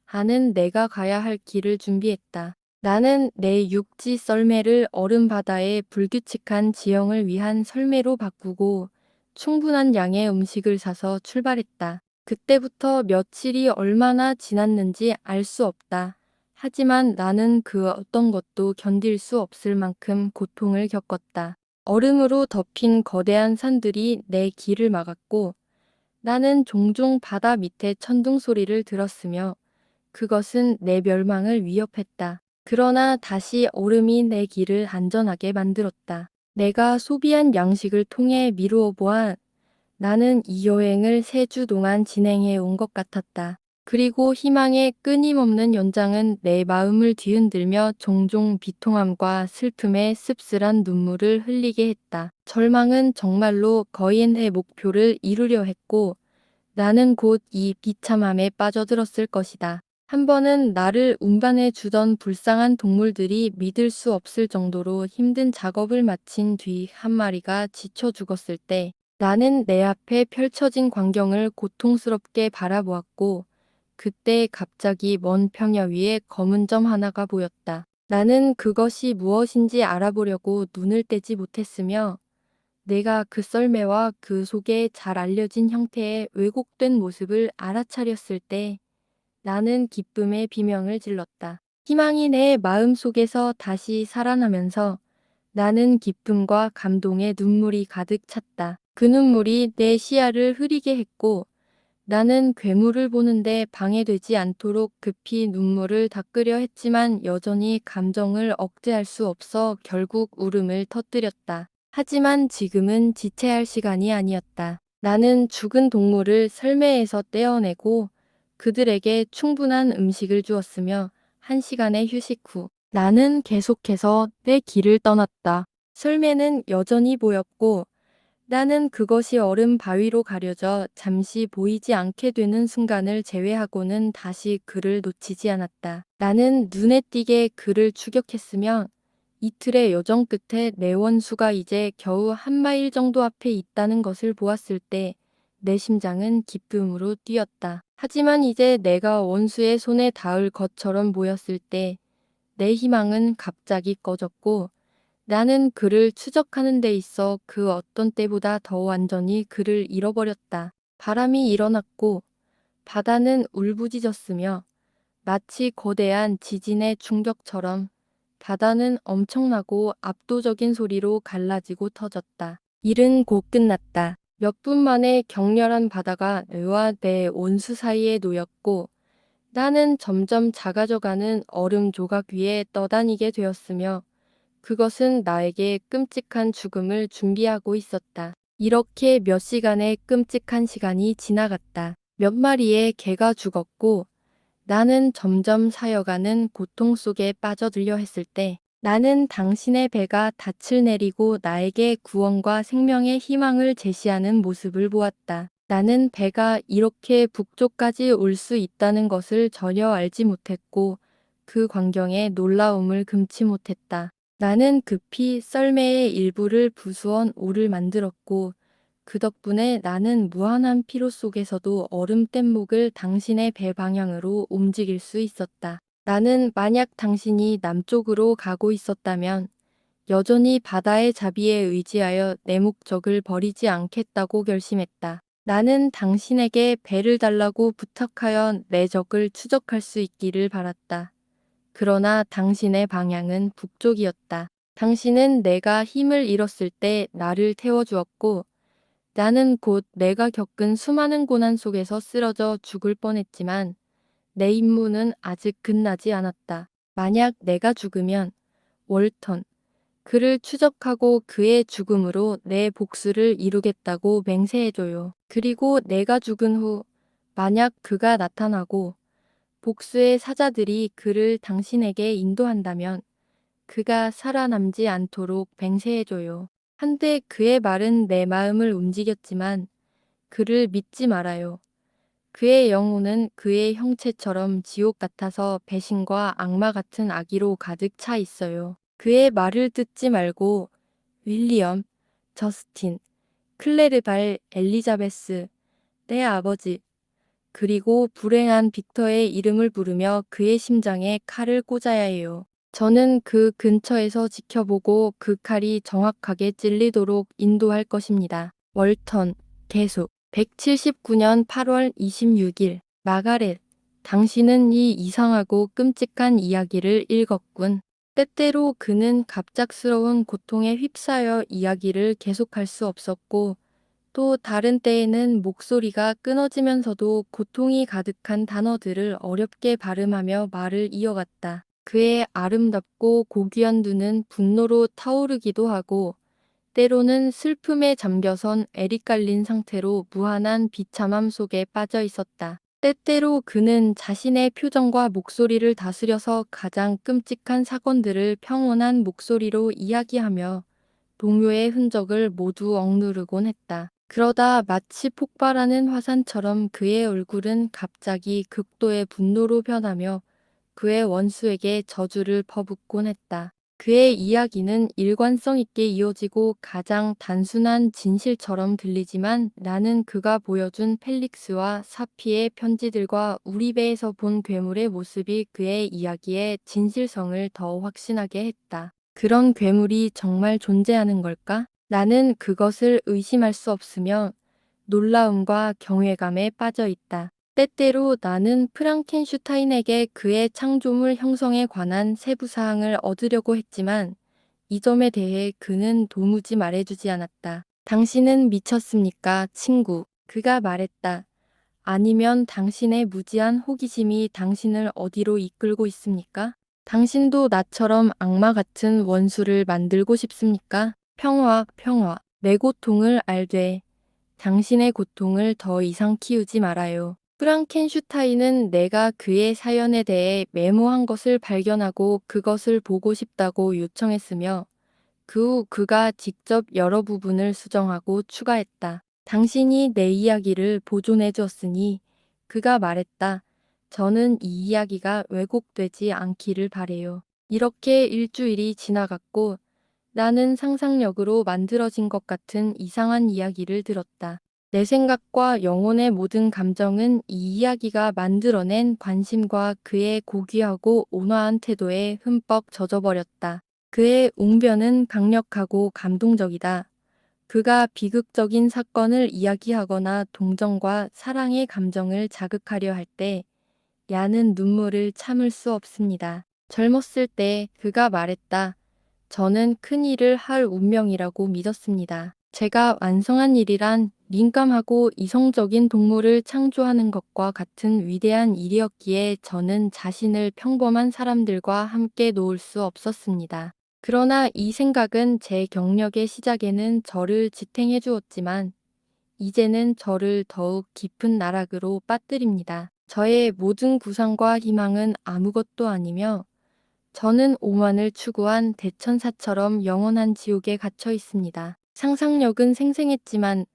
하는 내가 가야 할 길을 준비했다. 나는 내 육지 썰매를 얼음 바다의 불규칙한 지형을 위한 설매로 바꾸고 충분한 양의 음식을 사서 출발했다. 그때부터 며칠이 얼마나 지났는지 알 수 없다. 하지만 나는 그 어떤 것도 견딜 수 없을 만큼 고통을 겪었다. 얼음으로 덮인 거대한 산들이 내 길을 막았고 나는 종종 바다 밑에 천둥 소리를 들었으며 그것은 내 멸망을 위협했다. 그러나 다시 얼음이 내 길을 안전하게 만들었다. 내가 소비한 양식을 통해 미루어 보아 나는 이 여행을 3주 동안 진행해 온 것 같았다. 그리고 희망의 끊임없는 연장은 내 마음을 뒤흔들며 종종 비통함과 슬픔에 씁쓸한 눈물을 흘리게 했다. 절망은 정말로 거인의 목표를 이루려 했고 나는 곧 이 비참함에 빠져들었을 것이다. 한 번은 나를 운반해 주던 불쌍한 동물들이 믿을 수 없을 정도로 힘든 작업을 마친 뒤 한 마리가 지쳐 죽었을 때 나는 내 앞에 펼쳐진 광경을 고통스럽게 바라보았고 그때 갑자기 먼 평야 위에 검은 점 하나가 보였다. 나는 그것이 무엇인지 알아보려고 눈을 떼지 못했으며 내가 그 썰매와 그 속에 잘 알려진 형태의 왜곡된 모습을 알아차렸을 때 나는 기쁨의 비명을 질렀다. 희망이 내 마음 속에서 다시 살아나면서 나는 기쁨과 감동의 눈물이 가득 찼다. 그 눈물이 내 시야를 흐리게 했고 나는 괴물을 보는데 방해되지 않도록 급히 눈물을 닦으려 했지만 여전히 감정을 억제할 수 없어 결국 울음을 터뜨렸다. 하지만 지금은 지체할 시간이 아니었다. 나는 죽은 동물을 썰매에서 떼어내고 그들에게 충분한 음식을 주었으며 1시간의 휴식 후 나는 계속해서 내 길을 떠났다. 썰매는 여전히 보였고 나는 그것이 얼음 바위로 가려져 잠시 보이지 않게 되는 순간을 제외하고는 다시 그를 놓치지 않았다. 나는 눈에 띄게 그를 추격했으며 이틀의 여정 끝에 내 원수가 이제 겨우 1마일 정도 앞에 있다는 것을 보았을 때 내 심장은 기쁨으로 뛰었다. 하지만 이제 내가 원수의 손에 닿을 것처럼 보였을 때 내 희망은 갑자기 꺼졌고 나는 그를 추적하는 데 있어 그 어떤 때보다 더 완전히 그를 잃어버렸다. 바람이 일어났고 바다는 울부짖었으며 마치 거대한 지진의 충격처럼 바다는 엄청나고 압도적인 소리로 갈라지고 터졌다. 일은 곧 끝났다. 몇 분 만에 격렬한 바다가 내와 내 온수 사이에 놓였고 나는 점점 작아져가는 얼음 조각 위에 떠다니게 되었으며 그것은 나에게 끔찍한 죽음을 준비하고 있었다. 이렇게 몇 시간의 끔찍한 시간이 지나갔다. 몇 마리의 개가 죽었고 나는 점점 사여가는 고통 속에 빠져들려 했을 때 나는 당신의 배가 닻을 내리고 나에게 구원과 생명의 희망을 제시하는 모습을 보았다. 나는 배가 이렇게 북쪽까지 올 수 있다는 것을 전혀 알지 못했고 그 광경에 놀라움을 금치 못했다. 나는 급히 썰매의 일부를 부수어 오를 만들었고 그 덕분에 나는 무한한 피로 속에서도 얼음 뗏목을 당신의 배 방향으로 움직일 수 있었다. 나는 만약 당신이 남쪽으로 가고 있었다면 여전히 바다의 자비에 의지하여 내 목적을 버리지 않겠다고 결심했다. 나는 당신에게 배를 달라고 부탁하여 내 적을 추적할 수 있기를 바랐다. 그러나 당신의 방향은 북쪽이었다. 당신은 내가 힘을 잃었을 때 나를 태워주었고 나는 곧 내가 겪은 수많은 고난 속에서 쓰러져 죽을 뻔했지만 내 임무는 아직 끝나지 않았다. 만약 내가 죽으면 월턴, 그를 추적하고 그의 죽음으로 내 복수를 이루겠다고 맹세해줘요. 그리고 내가 죽은 후 만약 그가 나타나고 복수의 사자들이 그를 당신에게 인도한다면 그가 살아남지 않도록 맹세해줘요. 한때 그의 말은 내 마음을 움직였지만 그를 믿지 말아요. 그의 영혼은 그의 형체처럼 지옥 같아서 배신과 악마 같은 악의로 가득 차 있어요. 그의 말을 듣지 말고 윌리엄, 저스틴, 클레르발, 엘리자베스, 내 아버지, 그리고 불행한 빅터의 이름을 부르며 그의 심장에 칼을 꽂아야 해요. 저는 그 근처에서 지켜보고 그 칼이 정확하게 찔리도록 인도할 것입니다. 월턴, 계속. 179년 8월 26일. 마가렛, 당신은 이 이상하고 끔찍한 이야기를 읽었군. 때때로 그는 갑작스러운 고통에 휩싸여 이야기를 계속할 수 없었고, 또 다른 때에는 목소리가 끊어지면서도 고통이 가득한 단어들을 어렵게 발음하며 말을 이어갔다. 그의 아름답고 고귀한 눈은 분노로 타오르기도 하고, 때로는 슬픔에 잠겨선 애리깔린 상태로 무한한 비참함 속에 빠져 있었다. 때때로 그는 자신의 표정과 목소리를 다스려서 가장 끔찍한 사건들을 평온한 목소리로 이야기하며 동요의 흔적을 모두 억누르곤 했다. 그러다 마치 폭발하는 화산처럼 그의 얼굴은 갑자기 극도의 분노로 변하며 그의 원수에게 저주를 퍼붓곤 했다. 그의 이야기는 일관성 있게 이어지고 가장 단순한 진실처럼 들리지만 나는 그가 보여준 펠릭스와 사피의 편지들과 우리 배에서 본 괴물의 모습이 그의 이야기의 진실성을 더 확신하게 했다. 그런 괴물이 정말 존재하는 걸까? 나는 그것을 의심할 수 없으며 놀라움과 경외감에 빠져 있다. 때때로 나는 프랑켄슈타인에게 그의 창조물 형성에 관한 세부 사항을 얻으려고 했지만 이 점에 대해 그는 도무지 말해주지 않았다. 당신은 미쳤습니까, 친구? 그가 말했다. 아니면 당신의 무지한 호기심이 당신을 어디로 이끌고 있습니까? 당신도 나처럼 악마 같은 원수를 만들고 싶습니까? 평화, 평화. 내 고통을 알되 당신의 고통을 더 이상 키우지 말아요. 프랑켄슈타인은 내가 그의 사연에 대해 메모한 것을 발견하고 그것을 보고 싶다고 요청했으며 그 후 그가 직접 여러 부분을 수정하고 추가했다. 당신이 내 이야기를 보존해 주었으니 그가 말했다. 저는 이 이야기가 왜곡되지 않기를 바래요. 이렇게 일주일이 지나갔고 나는 상상력으로 만들어진 것 같은 이상한 이야기를 들었다. 내 생각과 영혼의 모든 감정은 이 이야기가 만들어낸 관심과 그의 고귀하고 온화한 태도에 흠뻑 젖어버렸다. 그의 웅변은 강력하고 감동적이다. 그가 비극적인 사건을 이야기하거나 동정과 사랑의 감정을 자극하려 할 때 야는 눈물을 참을 수 없습니다. 젊었을 때 그가 말했다. 저는 큰 일을 할 운명이라고 믿었습니다. 제가 완성한 일이란 민감하고 이성적인 동물을 창조하는 것과 같은 위대한 일이었기에 저는 자신을 평범한 사람들과 함께 놓을 수 없었습니다. 그러나 이 생각은 제 경력의 시작에는 저를 지탱해 주었지만 이제는 저를 더욱 깊은 나락으로 빠뜨립니다. 저의 모든 구상과 희망은 아무것도 아니며 저는 오만을 추구한 대천사처럼 영원한 지옥에 갇혀 있습니다. 상상력은 생생했지만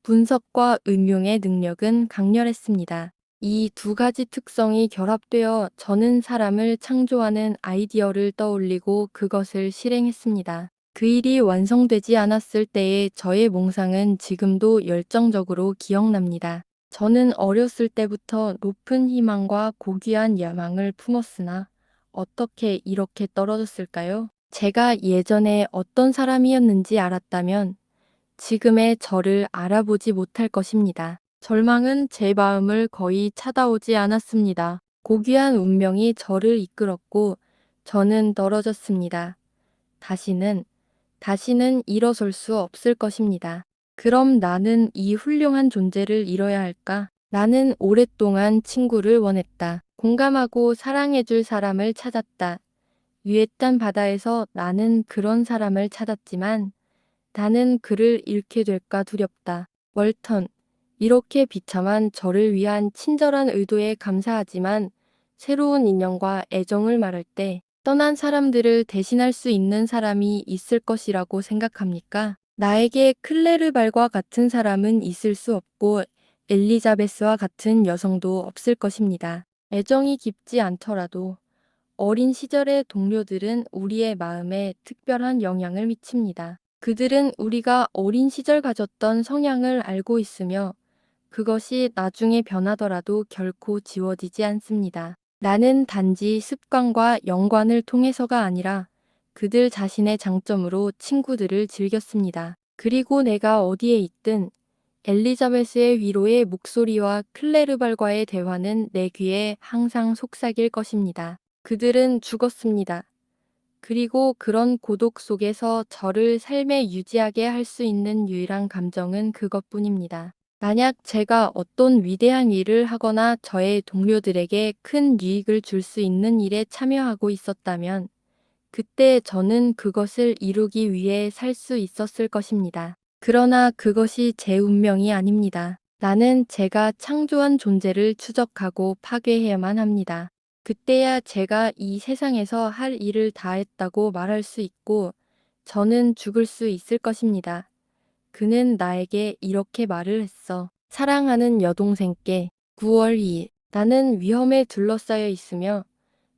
분석과 응용의 능력은 강렬했습니다. 이 두 가지 특성이 결합되어 저는 사람을 창조하는 아이디어를 떠올리고 그것을 실행했습니다. 그 일이 완성되지 않았을 때의 저의 몽상은 지금도 열정적으로 기억납니다. 저는 어렸을 때부터 높은 희망과 고귀한 야망을 품었으나 어떻게 이렇게 떨어졌을까요? 제가 예전에 어떤 사람이었는지 알았다면 지금의 저를 알아보지 못할 것입니다. 절망은 제 마음을 거의 찾아오지 않았습니다. 고귀한 운명이 저를 이끌었고 저는 떨어졌습니다. 다시는 일어설 수 없을 것입니다. 그럼 나는 이 훌륭한 존재를 잃어야 할까? 나는 오랫동안 친구를 원했다. 공감하고 사랑해줄 사람을 찾았다. 유했단 바다에서 나는 그런 사람을 찾았지만 나는 그를 잃게 될까 두렵다. 월턴, 이렇게 비참한 저를 위한 친절한 의도에 감사하지만 새로운 인연과 애정을 말할 때 떠난 사람들을 대신할 수 있는 사람이 있을 것이라고 생각합니까? 나에게 클레르발과 같은 사람은 있을 수 없고 엘리자베스와 같은 여성도 없을 것입니다. 애정이 깊지 않더라도 어린 시절의 동료들은 우리의 마음에 특별한 영향을 미칩니다. 그들은 우리가 어린 시절 가졌던 성향을 알고 있으며 그것이 나중에 변하더라도 결코 지워지지 않습니다. 나는 단지 습관과 연관을 통해서가 아니라 그들 자신의 장점으로 친구들을 즐겼습니다. 그리고 내가 어디에 있든 엘리자베스의 위로의 목소리와 클레르발과의 대화는 내 귀에 항상 속삭일 것입니다. 그들은 죽었습니다. 그리고 그런 고독 속에서 저를 삶에 유지하게 할 수 있는 유일한 감정은 그것뿐입니다. 만약 제가 어떤 위대한 일을 하거나 저의 동료들에게 큰 유익을 줄 수 있는 일에 참여하고 있었다면 그때 저는 그것을 이루기 위해 살 수 있었을 것입니다. 그러나 그것이 제 운명이 아닙니다. 나는 제가 창조한 존재를 추적하고 파괴해야만 합니다. 그때야 제가 이 세상에서 할 일을 다 했다고 말할 수 있고 저는 죽을 수 있을 것입니다. 그는 나에게 이렇게 말을 했어. 사랑하는 여동생께 9월 2일 나는 위험에 둘러싸여 있으며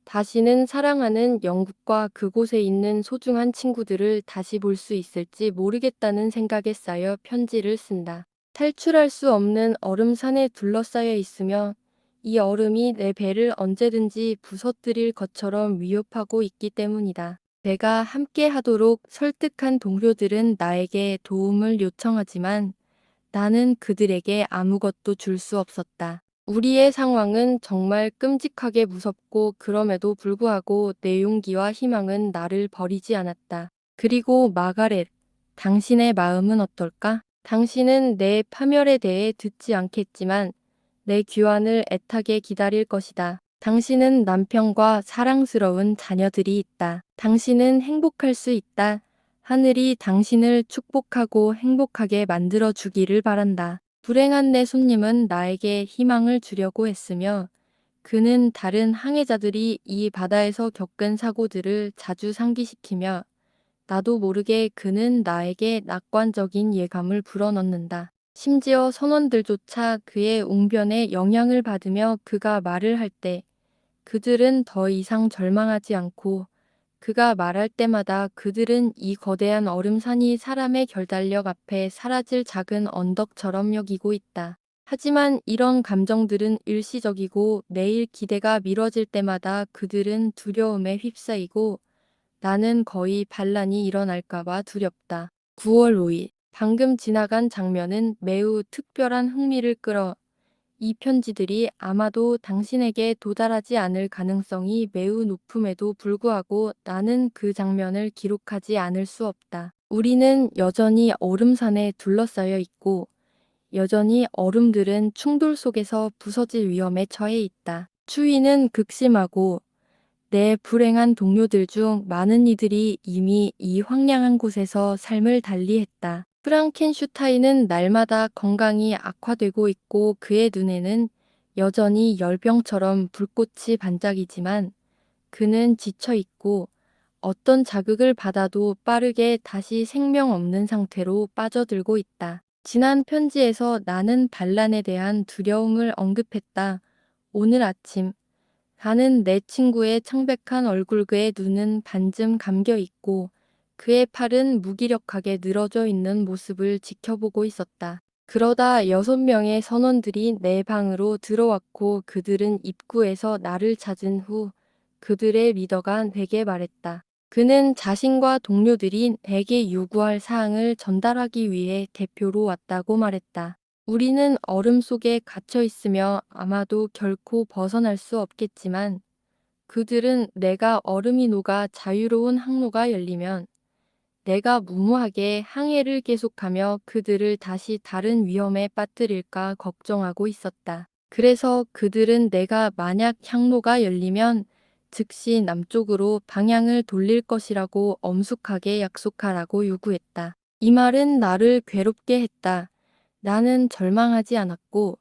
다시는 사랑하는 영국과 그곳에 있는 소중한 친구들을 다시 볼 수 있을지 모르겠다는 생각에 쌓여 편지를 쓴다. 탈출할 수 없는 얼음산에 둘러싸여 있으며 이 얼음이 내 배를 언제든지 부서뜨릴 것처럼 위협하고 있기 때문이다. 내가 함께 하도록 설득한 동료들은 나에게 도움을 요청하지만 나는 그들에게 아무것도 줄 수 없었다. 우리의 상황은 정말 끔찍하게 무섭고 그럼에도 불구하고 내 용기와 희망은 나를 버리지 않았다. 그리고 마가렛, 당신의 마음은 어떨까? 당신은 내 파멸에 대해 듣지 않겠지만 내 귀환을 애타게 기다릴 것이다. 당신은 남편과 사랑스러운 자녀들이 있다. 당신은 행복할 수 있다. 하늘이 당신을 축복하고 행복하게 만들어 주기를 바란다. 불행한 내 손님은 나에게 희망을 주려고 했으며 그는 다른 항해자들이 이 바다에서 겪은 사고들을 자주 상기시키며 나도 모르게 그는 나에게 낙관적인 예감을 불어넣는다. 심지어 선원들조차 그의 웅변에 영향을 받으며 그가 말을 할 때 그들은 더 이상 절망하지 않고 그가 말할 때마다 그들은 이 거대한 얼음산이 사람의 결단력 앞에 사라질 작은 언덕처럼 여기고 있다. 하지만 이런 감정들은 일시적이고 매일 기대가 미뤄질 때마다 그들은 두려움에 휩싸이고 나는 거의 반란이 일어날까봐 두렵다. 9월 5일. 방금 지나간 장면은 매우 특별한 흥미를 끌어 이 편지들이 아마도 당신에게 도달하지 않을 가능성이 매우 높음에도 불구하고 나는 그 장면을 기록하지 않을 수 없다. 우리는 여전히 얼음산에 둘러싸여 있고 여전히 얼음들은 충돌 속에서 부서질 위험에 처해 있다. 추위는 극심하고 내 불행한 동료들 중 많은 이들이 이미 이 황량한 곳에서 삶을 달리했다. 프랑켄슈타인은 날마다 건강이 악화되고 있고 그의 눈에는 여전히 열병처럼 불꽃이 반짝이지만 그는 지쳐 있고 어떤 자극을 받아도 빠르게 다시 생명 없는 상태로 빠져들고 있다. 지난 편지에서 나는 반란에 대한 두려움을 언급했다. 오늘 아침 가는 내 친구의 창백한 얼굴 그의 눈은 반쯤 감겨 있고 그의 팔은 무기력하게 늘어져 있는 모습을 지켜보고 있었다. 그러다 6명의 선원들이 내 방으로 들어왔고 그들은 입구에서 나를 찾은 후 그들의 리더가 내게 말했다. 그는 자신과 동료들이 내게 요구할 사항을 전달하기 위해 대표로 왔다고 말했다. 우리는 얼음 속에 갇혀 있으며 아마도 결코 벗어날 수 없겠지만 그들은 내가 얼음이 녹아 자유로운 항로가 열리면 내가 무모하게 항해를 계속하며 그들을 다시 다른 위험에 빠뜨릴까 걱정하고 있었다. 그래서 그들은 내가 만약 항로가 열리면 즉시 남쪽으로 방향을 돌릴 것이라고 엄숙하게 약속하라고 요구했다. 이 말은 나를 괴롭게 했다. 나는 절망하지 않았고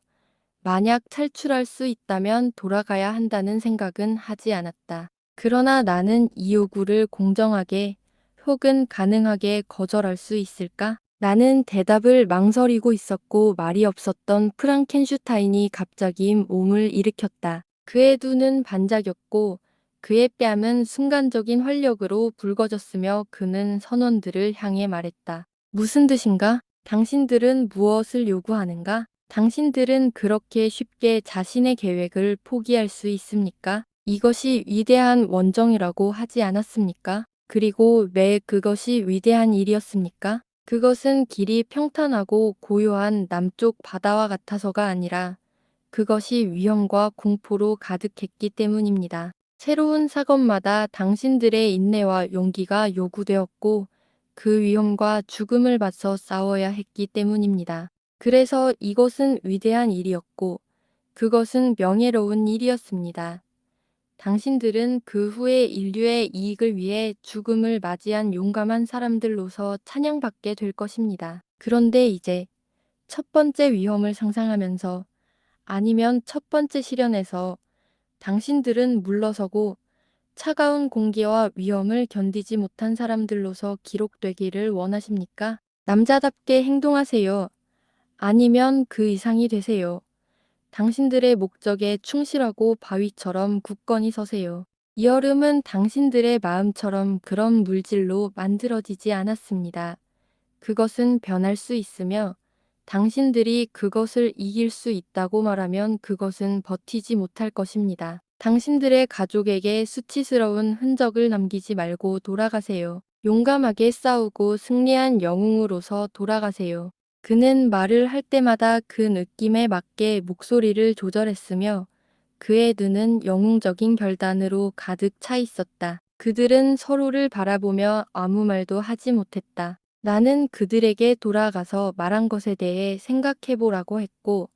만약 탈출할 수 있다면 돌아가야 한다는 생각은 하지 않았다. 그러나 나는 이 요구를 공정하게 혹은 가능하게 거절할 수 있을까? 나는 대답을 망설이고 있었고 말이 없었던 프랑켄슈타인이 갑자기 몸을 일으켰다. 그의 눈은 반짝였고 그의 뺨은 순간적인 활력으로 붉어졌으며 그는 선원들을 향해 말했다. 무슨 뜻인가? 당신들은 무엇을 요구하는가? 당신들은 그렇게 쉽게 자신의 계획을 포기할 수 있습니까? 이것이 위대한 원정이라고 하지 않았습니까? 그리고 왜 그것이 위대한 일이었습니까? 그것은 길이 평탄하고 고요한 남쪽 바다와 같아서가 아니라 그것이 위험과 공포로 가득했기 때문입니다. 새로운 사건마다 당신들의 인내와 용기가 요구되었고 그 위험과 죽음을 맞서 싸워야 했기 때문입니다. 그래서 이것은 위대한 일이었고 그것은 명예로운 일이었습니다. 당신들은 그 후에 인류의 이익을 위해 죽음을 맞이한 용감한 사람들로서 찬양받게 될 것입니다. 그런데 이제 첫 번째 위험을 상상하면서 아니면 첫 번째 시련에서 당신들은 물러서고 차가운 공기와 위험을 견디지 못한 사람들로서 기록되기를 원하십니까? 남자답게 행동하세요. 아니면 그 이상이 되세요. 당신들의 목적에 충실하고 바위처럼 굳건히 서세요. 여름은 당신들의 마음처럼 그런 물질로 만들어지지 않았습니다. 그것은 변할 수 있으며 당신들이 그것을 이길 수 있다고 말하면 그것은 버티지 못할 것입니다. 당신들의 가족에게 수치스러운 흔적을 남기지 말고 돌아가세요. 용감하게 싸우고 승리한 영웅으로서 돌아가세요. 그는 말을 할 때마다 그 느낌에 맞게 목소리를 조절했으며 그의 눈은 영웅적인 결단으로 가득 차 있었다. 그들은 서로를 바라보며 아무 말도 하지 못했다. 나는 그들에게 돌아가서 말한 것에 대해 생각해보라고 했고,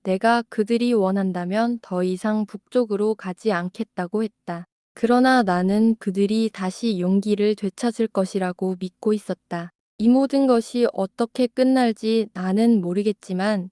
내가 그들이 원한다면 더 이상 북쪽으로 가지 않겠다고 했다. 그러나 나는 그들이 다시 용기를 되찾을 것이라고 믿고 있었다. 이 모든 것이 어떻게 끝날지 나는 모르겠지만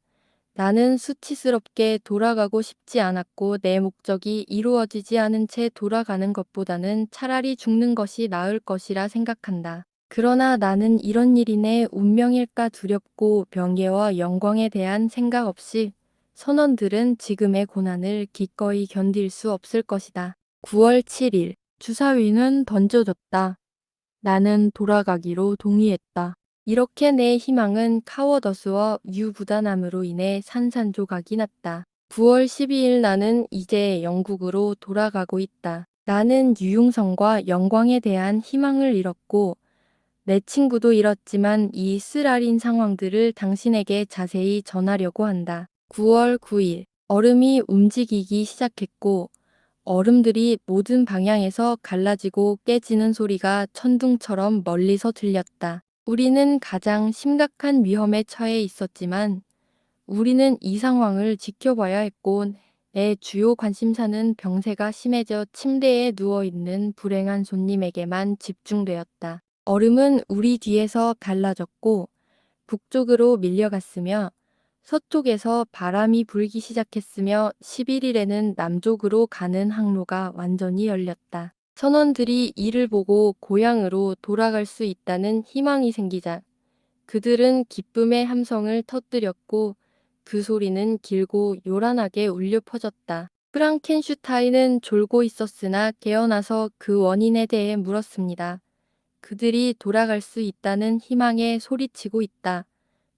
나는 수치스럽게 돌아가고 싶지 않았고 내 목적이 이루어지지 않은 채 돌아가는 것보다는 차라리 죽는 것이 나을 것이라 생각한다. 그러나 나는 이런 일이 내 운명일까 두렵고 명예와 영광에 대한 생각 없이 선원들은 지금의 고난을 기꺼이 견딜 수 없을 것이다. 9월 7일 주사위는 던져졌다. 나는 돌아가기로 동의했다. 이렇게 내 희망은 카워더스와 유부단함으로 인해 산산조각이 났다. 9월 12일 나는 이제 영국으로 돌아가고 있다. 나는 유용성과 영광에 대한 희망을 잃었고 내 친구도 잃었지만 이 쓰라린 상황들을 당신에게 자세히 전하려고 한다. 9월 9일 얼음이 움직이기 시작했고 얼음들이 모든 방향에서 갈라지고 깨지는 소리가 천둥처럼 멀리서 들렸다. 우리는 가장 심각한 위험에 처해 있었지만 우리는 이 상황을 지켜봐야 했고 내 주요 관심사는 병세가 심해져 침대에 누워있는 불행한 손님에게만 집중되었다. 얼음은 우리 뒤에서 갈라졌고 북쪽으로 밀려갔으며 서쪽에서 바람이 불기 시작했으며 11일에는 남쪽으로 가는 항로가 완전히 열렸다. 선원들이 이를 보고 고향으로 돌아갈 수 있다는 희망이 생기자 그들은 기쁨의 함성을 터뜨렸고 그 소리는 길고 요란하게 울려 퍼졌다. 프랑켄슈타인은 졸고 있었으나 깨어나서 그 원인에 대해 물었습니다. 그들이 돌아갈 수 있다는 희망에 소리치고 있다.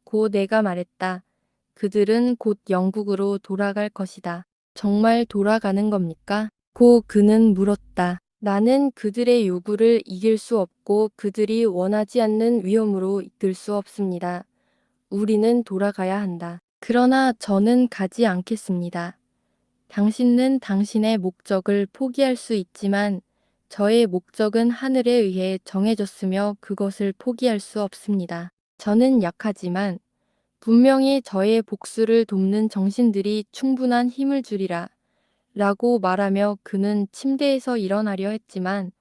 고 내가 말했다. 그들은 곧 영국으로 돌아갈 것이다. 정말 돌아가는 겁니까? 고 그는 물었다. 나는 그들의 요구를 이길 수 없고 그들이 원하지 않는 위험으로 이끌 수 없습니다. 우리는 돌아가야 한다. 그러나 저는 가지 않겠습니다. 당신은 당신의 목적을 포기할 수 있지만 저의 목적은 하늘에 의해 정해졌으며 그것을 포기할 수 없습니다. 저는 약하지만 분명히 저의 복수를 돕는 정신들이 충분한 힘을 주리라. 라고 말하며 그는 침대에서 일어나려 했지만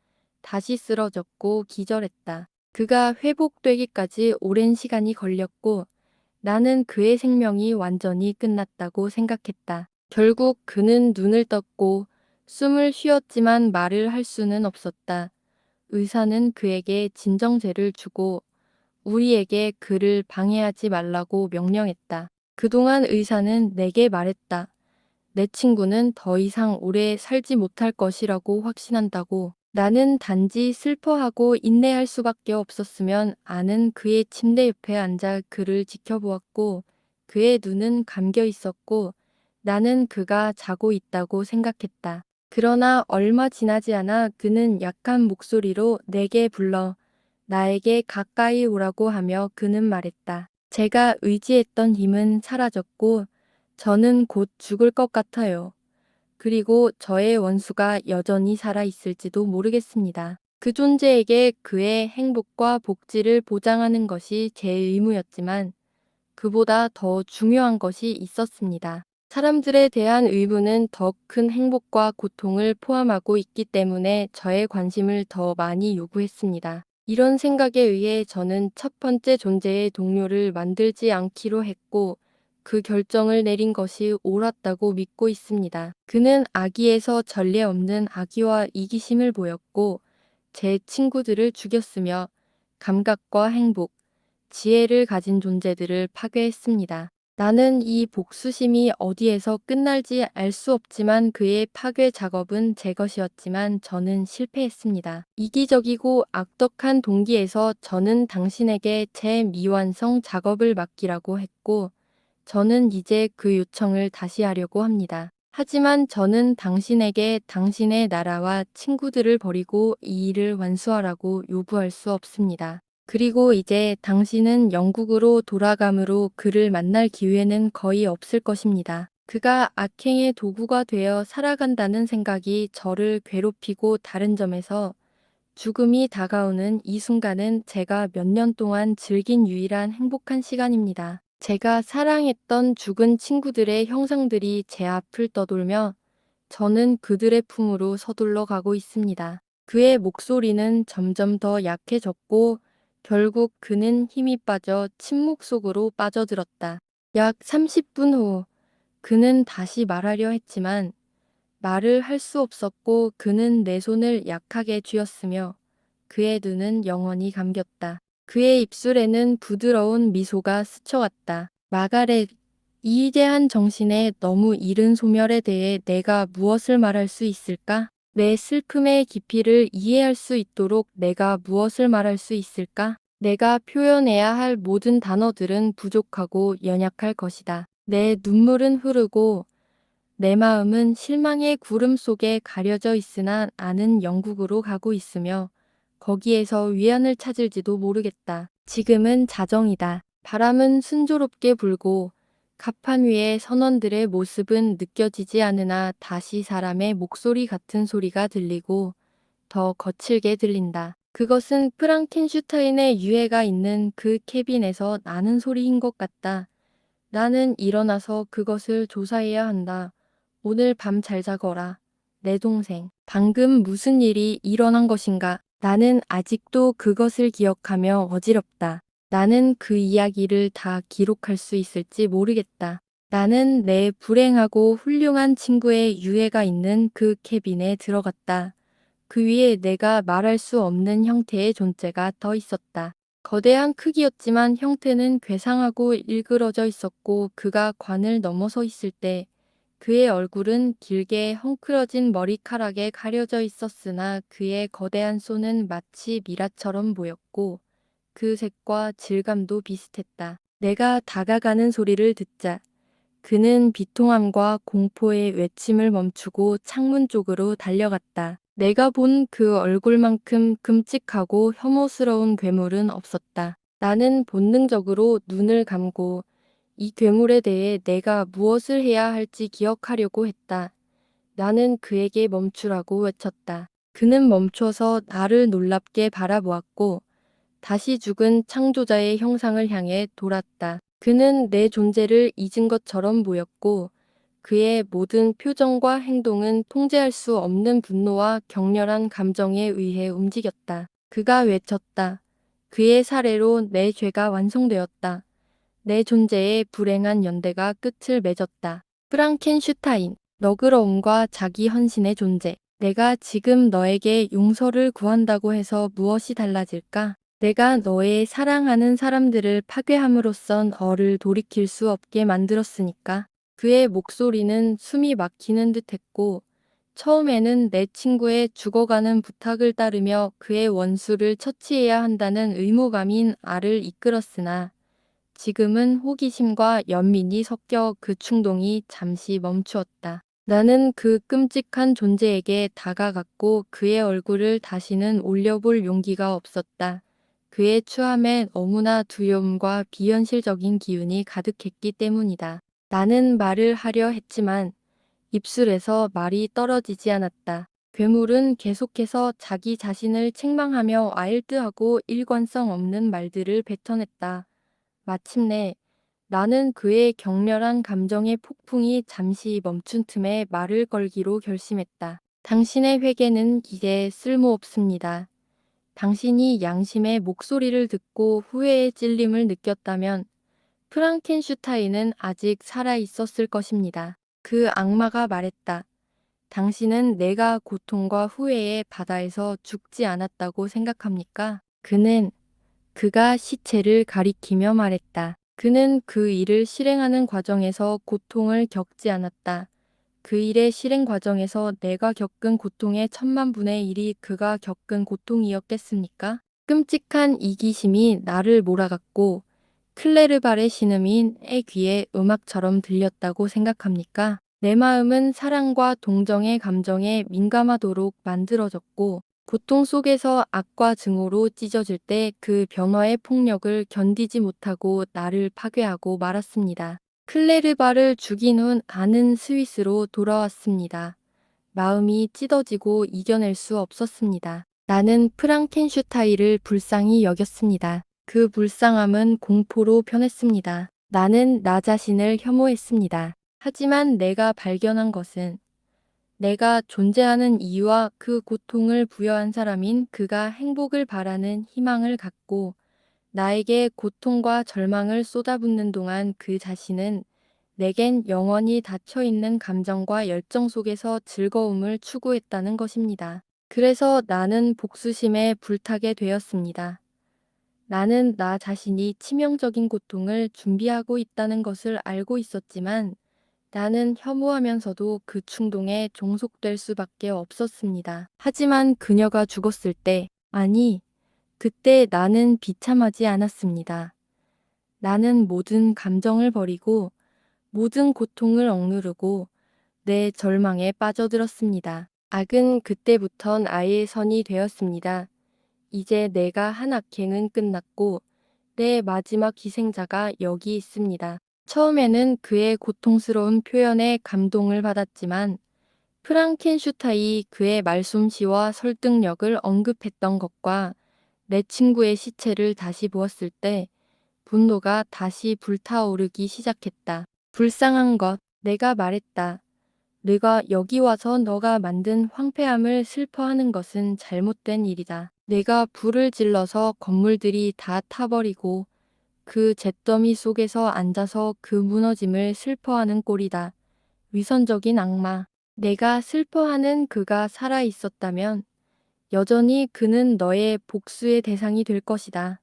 다시 쓰러졌고 기절했다. 그가 회복되기까지 오랜 시간이 걸렸고 나는 그의 생명이 완전히 끝났다고 생각했다. 결국 그는 눈을 떴고 숨을 쉬었지만 말을 할 수는 없었다. 의사는 그에게 진정제를 주고 우리에게 그를 방해하지 말라고 명령했다. 그동안 의사는 내게 말했다. 내 친구는 더 이상 오래 살지 못할 것이라고 확신한다고. 나는 단지 슬퍼하고 인내할 수밖에 없었으면 아는 그의 침대 옆에 앉아 그를 지켜보았고 그의 눈은 감겨 있었고 나는 그가 자고 있다고 생각했다. 그러나 얼마 지나지 않아 그는 약한 목소리로 내게 불러 나에게 가까이 오라고 하며 그는 말했다. 제가 의지했던 힘은 사라졌고 저는 곧 죽을 것 같아요. 그리고 저의 원수가 여전히 살아있을지도 모르겠습니다. 그 존재에게 그의 행복과 복지를 보장하는 것이 제 의무였지만 그보다 더 중요한 것이 있었습니다. 사람들에 대한 의무는 더 큰 행복과 고통을 포함하고 있기 때문에 저의 관심을 더 많이 요구했습니다. 이런 생각에 의해 저는 첫 번째 존재의 동료를 만들지 않기로 했고 그 결정을 내린 것이 옳았다고 믿고 있습니다. 그는 아기에서 전례 없는 악의와 이기심을 보였고 제 친구들을 죽였으며 감각과 행복, 지혜를 가진 존재들을 파괴했습니다. 나는 이 복수심이 어디에서 끝날지 알 수 없지만 그의 파괴 작업은 제 것이었지만 저는 실패했습니다. 이기적이고 악덕한 동기에서 저는 당신에게 제 미완성 작업을 맡기라고 했고 저는 이제 그 요청을 다시 하려고 합니다. 하지만 저는 당신에게 당신의 나라와 친구들을 버리고 이 일을 완수하라고 요구할 수 없습니다. 그리고 이제 당신은 영국으로 돌아가므로 그를 만날 기회는 거의 없을 것입니다. 그가 악행의 도구가 되어 살아간다는 생각이 저를 괴롭히고 다른 점에서 죽음이 다가오는 이 순간은 제가 몇 년 동안 즐긴 유일한 행복한 시간입니다. 제가 사랑했던 죽은 친구들의 형상들이 제 앞을 떠돌며 저는 그들의 품으로 서둘러 가고 있습니다. 그의 목소리는 점점 더 약해졌고 결국 그는 힘이 빠져 침묵 속으로 빠져들었다. 약 30분 후 그는 다시 말하려 했지만 말을 할 수 없었고 그는 내 손을 약하게 쥐었으며 그의 눈은 영원히 감겼다. 그의 입술에는 부드러운 미소가 스쳐갔다. 마가렛, 이 위대한 정신의 너무 이른 소멸에 대해 내가 무엇을 말할 수 있을까? 내 슬픔의 깊이를 이해할 수 있도록 내가 무엇을 말할 수 있을까? 내가 표현해야 할 모든 단어들은 부족하고 연약할 것이다. 내 눈물은 흐르고 내 마음은 실망의 구름 속에 가려져 있으나 나는 영국으로 가고 있으며 거기에서 위안을 찾을지도 모르겠다. 지금은 자정이다. 바람은 순조롭게 불고 갑판 위의 선원들의 모습은 느껴지지 않으나 다시 사람의 목소리 같은 소리가 들리고 더 거칠게 들린다. 그것은 프랑켄슈타인의 유해가 있는 그 캐빈에서 나는 소리인 것 같다. 나는 일어나서 그것을 조사해야 한다. 오늘 밤 잘 자거라. 내 동생. 방금 무슨 일이 일어난 것인가? 나는 아직도 그것을 기억하며 어지럽다. 나는 그 이야기를 다 기록할 수 있을지 모르겠다. 나는 내 불행하고 훌륭한 친구의 유해가 있는 그 캐빈에 들어갔다. 그 위에 내가 말할 수 없는 형태의 존재가 더 있었다. 거대한 크기였지만 형태는 괴상하고 일그러져 있었고 그가 관을 넘어서 있을 때 그의 얼굴은 길게 헝클어진 머리카락에 가려져 있었으나 그의 거대한 손은 마치 미라처럼 보였고 그 색과 질감도 비슷했다. 내가 다가가는 소리를 듣자 그는 비통함과 공포의 외침을 멈추고 창문 쪽으로 달려갔다. 내가 본 그 얼굴만큼 끔찍하고 혐오스러운 괴물은 없었다. 나는 본능적으로 눈을 감고 이 괴물에 대해 내가 무엇을 해야 할지 기억하려고 했다. 나는 그에게 멈추라고 외쳤다. 그는 멈춰서 나를 놀랍게 바라보았고 다시 죽은 창조자의 형상을 향해 돌았다. 그는 내 존재를 잊은 것처럼 보였고 그의 모든 표정과 행동은 통제할 수 없는 분노와 격렬한 감정에 의해 움직였다. 그가 외쳤다. 그의 사례로 내 죄가 완성되었다. 내 존재의 불행한 연대가 끝을 맺었다. 프랑켄슈타인, 너그러움과 자기 헌신의 존재. 내가 지금 너에게 용서를 구한다고 해서 무엇이 달라질까? 내가 너의 사랑하는 사람들을 파괴함으로써 너를 돌이킬 수 없게 만들었으니까. 그의 목소리는 숨이 막히는 듯 했고, 처음에는 내 친구의 죽어가는 부탁을 따르며 그의 원수를 처치해야 한다는 의무감인 나를 이끌었으나, 지금은 호기심과 연민이 섞여 그 충동이 잠시 멈추었다. 나는 그 끔찍한 존재에게 다가갔고 그의 얼굴을 다시는 올려볼 용기가 없었다. 그의 추함에 너무나 두려움과 비현실적인 기운이 가득했기 때문이다. 나는 말을 하려 했지만 입술에서 말이 떨어지지 않았다. 괴물은 계속해서 자기 자신을 책망하며 와일드하고 일관성 없는 말들을 뱉어냈다. 마침내 나는 그의 격렬한 감정의 폭풍이 잠시 멈춘 틈에 말을 걸기로 결심했다. 당신의 회개는 이제 쓸모없습니다. 당신이 양심의 목소리를 듣고 후회의 찔림을 느꼈다면 프랑켄슈타인은 아직 살아 있었을 것입니다. 그 악마가 말했다. 당신은 내가 고통과 후회의 바다에서 죽지 않았다고 생각합니까? 그가 시체를 가리키며 말했다. 그는 그 일을 실행하는 과정에서 고통을 겪지 않았다. 그 일의 실행 과정에서 내가 겪은 고통의 1000만 분의 1이 그가 겪은 고통이었겠습니까? 끔찍한 이기심이 나를 몰아갔고 클레르발의 신음이 내 귀에 음악처럼 들렸다고 생각합니까? 내 마음은 사랑과 동정의 감정에 민감하도록 만들어졌고 고통 속에서 악과 증오로 찢어질 때 그 변화의 폭력을 견디지 못하고 나를 파괴하고 말았습니다. 클레르바를 죽인 후 나는 스위스로 돌아왔습니다. 마음이 찢어지고 이겨낼 수 없었습니다. 나는 프랑켄슈타인을 불쌍히 여겼습니다. 그 불쌍함은 공포로 변했습니다. 나는 나 자신을 혐오했습니다. 하지만 내가 발견한 것은 내가 존재하는 이유와 그 고통을 부여한 사람인 그가 행복을 바라는 희망을 갖고 나에게 고통과 절망을 쏟아붓는 동안 그 자신은 내겐 영원히 닫혀있는 감정과 열정 속에서 즐거움을 추구했다는 것입니다. 그래서 나는 복수심에 불타게 되었습니다. 나는 나 자신이 치명적인 고통을 준비하고 있다는 것을 알고 있었지만 나는 혐오하면서도 그 충동에 종속될 수밖에 없었습니다. 하지만 그녀가 죽었을 때, 아니, 그때 나는 비참하지 않았습니다. 나는 모든 감정을 버리고 모든 고통을 억누르고 내 절망에 빠져들었습니다. 악은 그때부턴 아예 선이 되었습니다. 이제 내가 한 악행은 끝났고 내 마지막 희생자가 여기 있습니다. 처음에는 그의 고통스러운 표현에 감동을 받았지만 프랑켄슈타인이 그의 말솜씨와 설득력을 언급했던 것과 내 친구의 시체를 다시 보았을 때 분노가 다시 불타오르기 시작했다. 불쌍한 것, 내가 말했다. 네가 여기 와서 너가 만든 황폐함을 슬퍼하는 것은 잘못된 일이다. 내가 불을 질러서 건물들이 다 타버리고 그 잿더미 속에서 앉아서 그 무너짐을 슬퍼하는 꼴이다. 위선적인 악마. 내가 슬퍼하는 그가 살아 있었다면 여전히 그는 너의 복수의 대상이 될 것이다.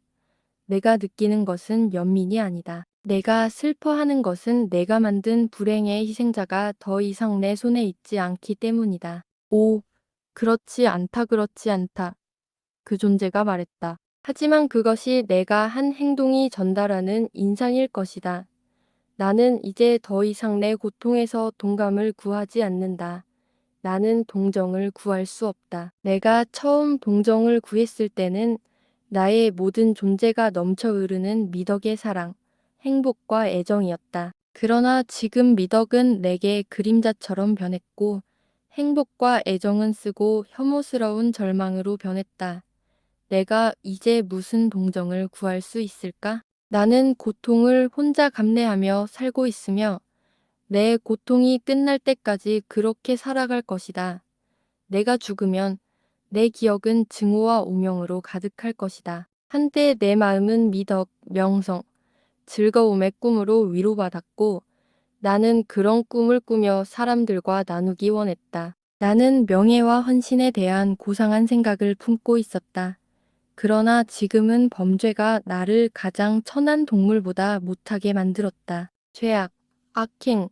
내가 느끼는 것은 연민이 아니다. 내가 슬퍼하는 것은 내가 만든 불행의 희생자가 더 이상 내 손에 있지 않기 때문이다. 오, 그렇지 않다. 그 존재가 말했다. 하지만 그것이 내가 한 행동이 전달하는 인상일 것이다. 나는 이제 더 이상 내 고통에서 동감을 구하지 않는다. 나는 동정을 구할 수 없다. 내가 처음 동정을 구했을 때는 나의 모든 존재가 넘쳐 흐르는 미덕의 사랑, 행복과 애정이었다. 그러나 지금 미덕은 내게 그림자처럼 변했고 행복과 애정은 쓰고 혐오스러운 절망으로 변했다. 내가 이제 무슨 동정을 구할 수 있을까? 나는 고통을 혼자 감내하며 살고 있으며 내 고통이 끝날 때까지 그렇게 살아갈 것이다. 내가 죽으면 내 기억은 증오와 오명으로 가득할 것이다. 한때 내 마음은 미덕, 명성, 즐거움의 꿈으로 위로받았고 나는 그런 꿈을 꾸며 사람들과 나누기 원했다. 나는 명예와 헌신에 대한 고상한 생각을 품고 있었다. 그러나 지금은 범죄가 나를 가장 천한 동물보다 못하게 만들었다. 죄악, 악행,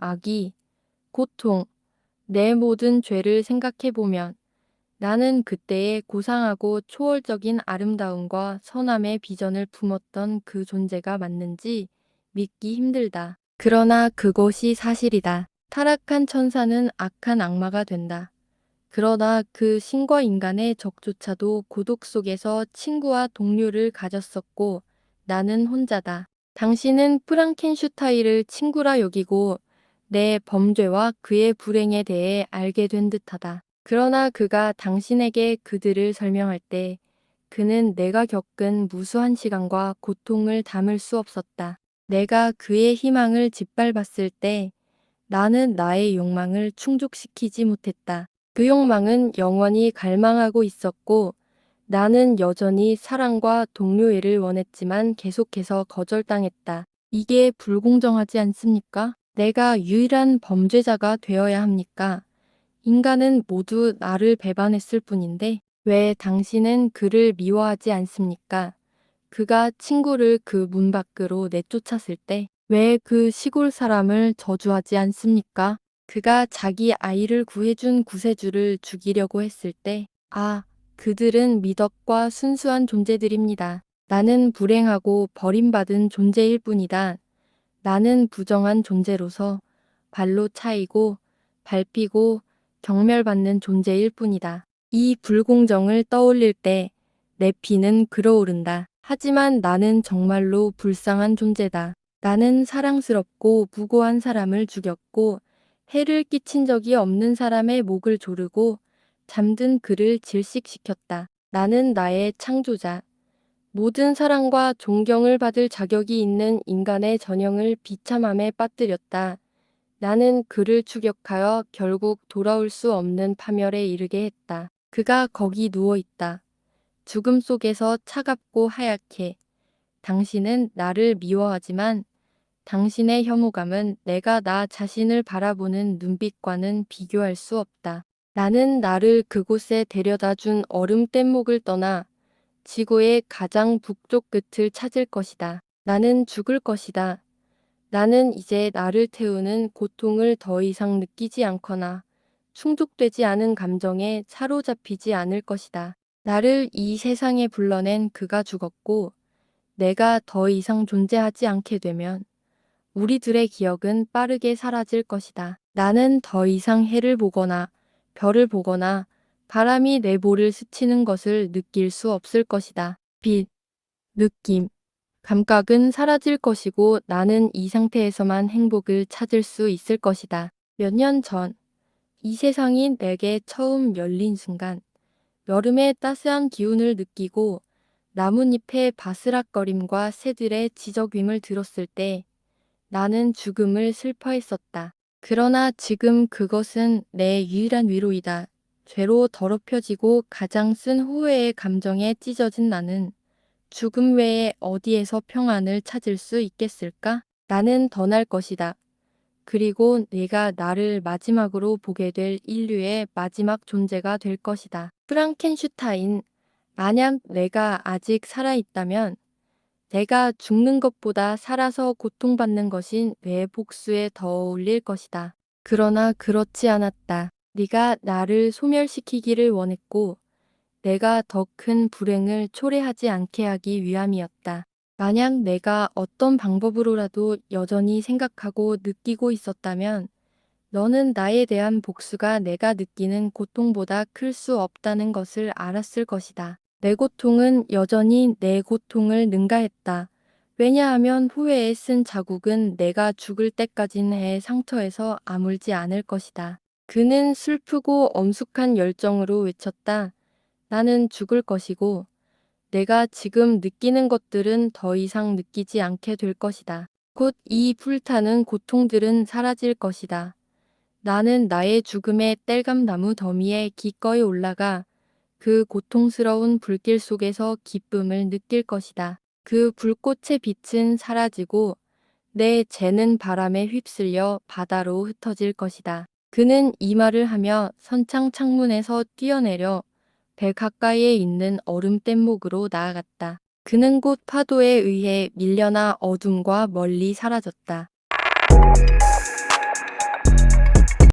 악의, 고통, 내 모든 죄를 생각해보면 나는 그때의 고상하고 초월적인 아름다움과 선함의 비전을 품었던 그 존재가 맞는지 믿기 힘들다. 그러나 그것이 사실이다. 타락한 천사는 악한 악마가 된다. 그러나 그 신과 인간의 적조차도 고독 속에서 친구와 동료를 가졌었고 나는 혼자다. 당신은 프랑켄슈타인을 친구라 여기고 내 범죄와 그의 불행에 대해 알게 된 듯하다. 그러나 그가 당신에게 그들을 설명할 때 그는 내가 겪은 무수한 시간과 고통을 담을 수 없었다. 내가 그의 희망을 짓밟았을 때 나는 나의 욕망을 충족시키지 못했다. 그 욕망은 영원히 갈망하고 있었고 나는 여전히 사랑과 동료애를 원했지만 계속해서 거절당했다. 이게 불공정하지 않습니까? 내가 유일한 범죄자가 되어야 합니까? 인간은 모두 나를 배반했을 뿐인데 왜 당신은 그를 미워하지 않습니까? 그가 친구를 그 문 밖으로 내쫓았을 때 왜 그 시골 사람을 저주하지 않습니까? 그가 자기 아이를 구해준 구세주를 죽이려고 했을 때 아, 그들은 미덕과 순수한 존재들입니다. 나는 불행하고 버림받은 존재일 뿐이다. 나는 부정한 존재로서 발로 차이고 밟히고 경멸받는 존재일 뿐이다. 이 불공정을 떠올릴 때 내 피는 끓어오른다. 하지만 나는 정말로 불쌍한 존재다. 나는 사랑스럽고 무고한 사람을 죽였고 해를 끼친 적이 없는 사람의 목을 조르고 잠든 그를 질식시켰다. 나는 나의 창조자, 모든 사랑과 존경을 받을 자격이 있는 인간의 전형을 비참함에 빠뜨렸다. 나는 그를 추격하여 결국 돌아올 수 없는 파멸에 이르게 했다. 그가 거기 누워 있다. 죽음 속에서 차갑고 하얗게. 당신은 나를 미워하지만 당신의 혐오감은 내가 나 자신을 바라보는 눈빛과는 비교할 수 없다. 나는 나를 그곳에 데려다 준 얼음 뗏목을 떠나 지구의 가장 북쪽 끝을 찾을 것이다. 나는 죽을 것이다. 나는 이제 나를 태우는 고통을 더 이상 느끼지 않거나 충족되지 않은 감정에 사로잡히지 않을 것이다. 나를 이 세상에 불러낸 그가 죽었고 내가 더 이상 존재하지 않게 되면 우리들의 기억은 빠르게 사라질 것이다. 나는 더 이상 해를 보거나 별을 보거나 바람이 내 볼을 스치는 것을 느낄 수 없을 것이다. 빛, 느낌, 감각은 사라질 것이고 나는 이 상태에서만 행복을 찾을 수 있을 것이다. 몇 년 전, 이 세상이 내게 처음 열린 순간, 여름의 따스한 기운을 느끼고 나뭇잎의 바스락거림과 새들의 지저귀을 들었을 때 나는 죽음을 슬퍼했었다. 그러나 지금 그것은 내 유일한 위로이다. 죄로 더럽혀지고 가장 쓴 후회의 감정에 찢어진 나는 죽음 외에 어디에서 평안을 찾을 수 있겠을까? 나는 떠날 것이다. 그리고 네가 나를 마지막으로 보게 될 인류의 마지막 존재가 될 것이다. 프랑켄슈타인, 만약 내가 아직 살아있다면 내가 죽는 것보다 살아서 고통받는 것이 내 복수에 더 어울릴 것이다. 그러나 그렇지 않았다. 네가 나를 소멸시키기를 원했고 내가 더 큰 불행을 초래하지 않게 하기 위함이었다. 만약 내가 어떤 방법으로라도 여전히 생각하고 느끼고 있었다면 너는 나에 대한 복수가 내가 느끼는 고통보다 클 수 없다는 것을 알았을 것이다. 내 고통은 여전히 내 고통을 능가했다. 왜냐하면 후회에 쓴 자국은 내가 죽을 때까지 내 상처에서 아물지 않을 것이다. 그는 슬프고 엄숙한 열정으로 외쳤다. 나는 죽을 것이고 내가 지금 느끼는 것들은 더 이상 느끼지 않게 될 것이다. 곧 이 불타는 고통들은 사라질 것이다. 나는 나의 죽음의 땔감나무 더미에 기꺼이 올라가 그 고통스러운 불길 속에서 기쁨을 느낄 것이다. 그 불꽃의 빛은 사라지고 내 죄는 바람에 휩쓸려 바다로 흩어질 것이다. 그는 이 말을 하며 선창 창문에서 뛰어내려 배 가까이에 있는 얼음 뗏목으로 나아갔다. 그는 곧 파도에 의해 밀려나 어둠과 멀리 사라졌다.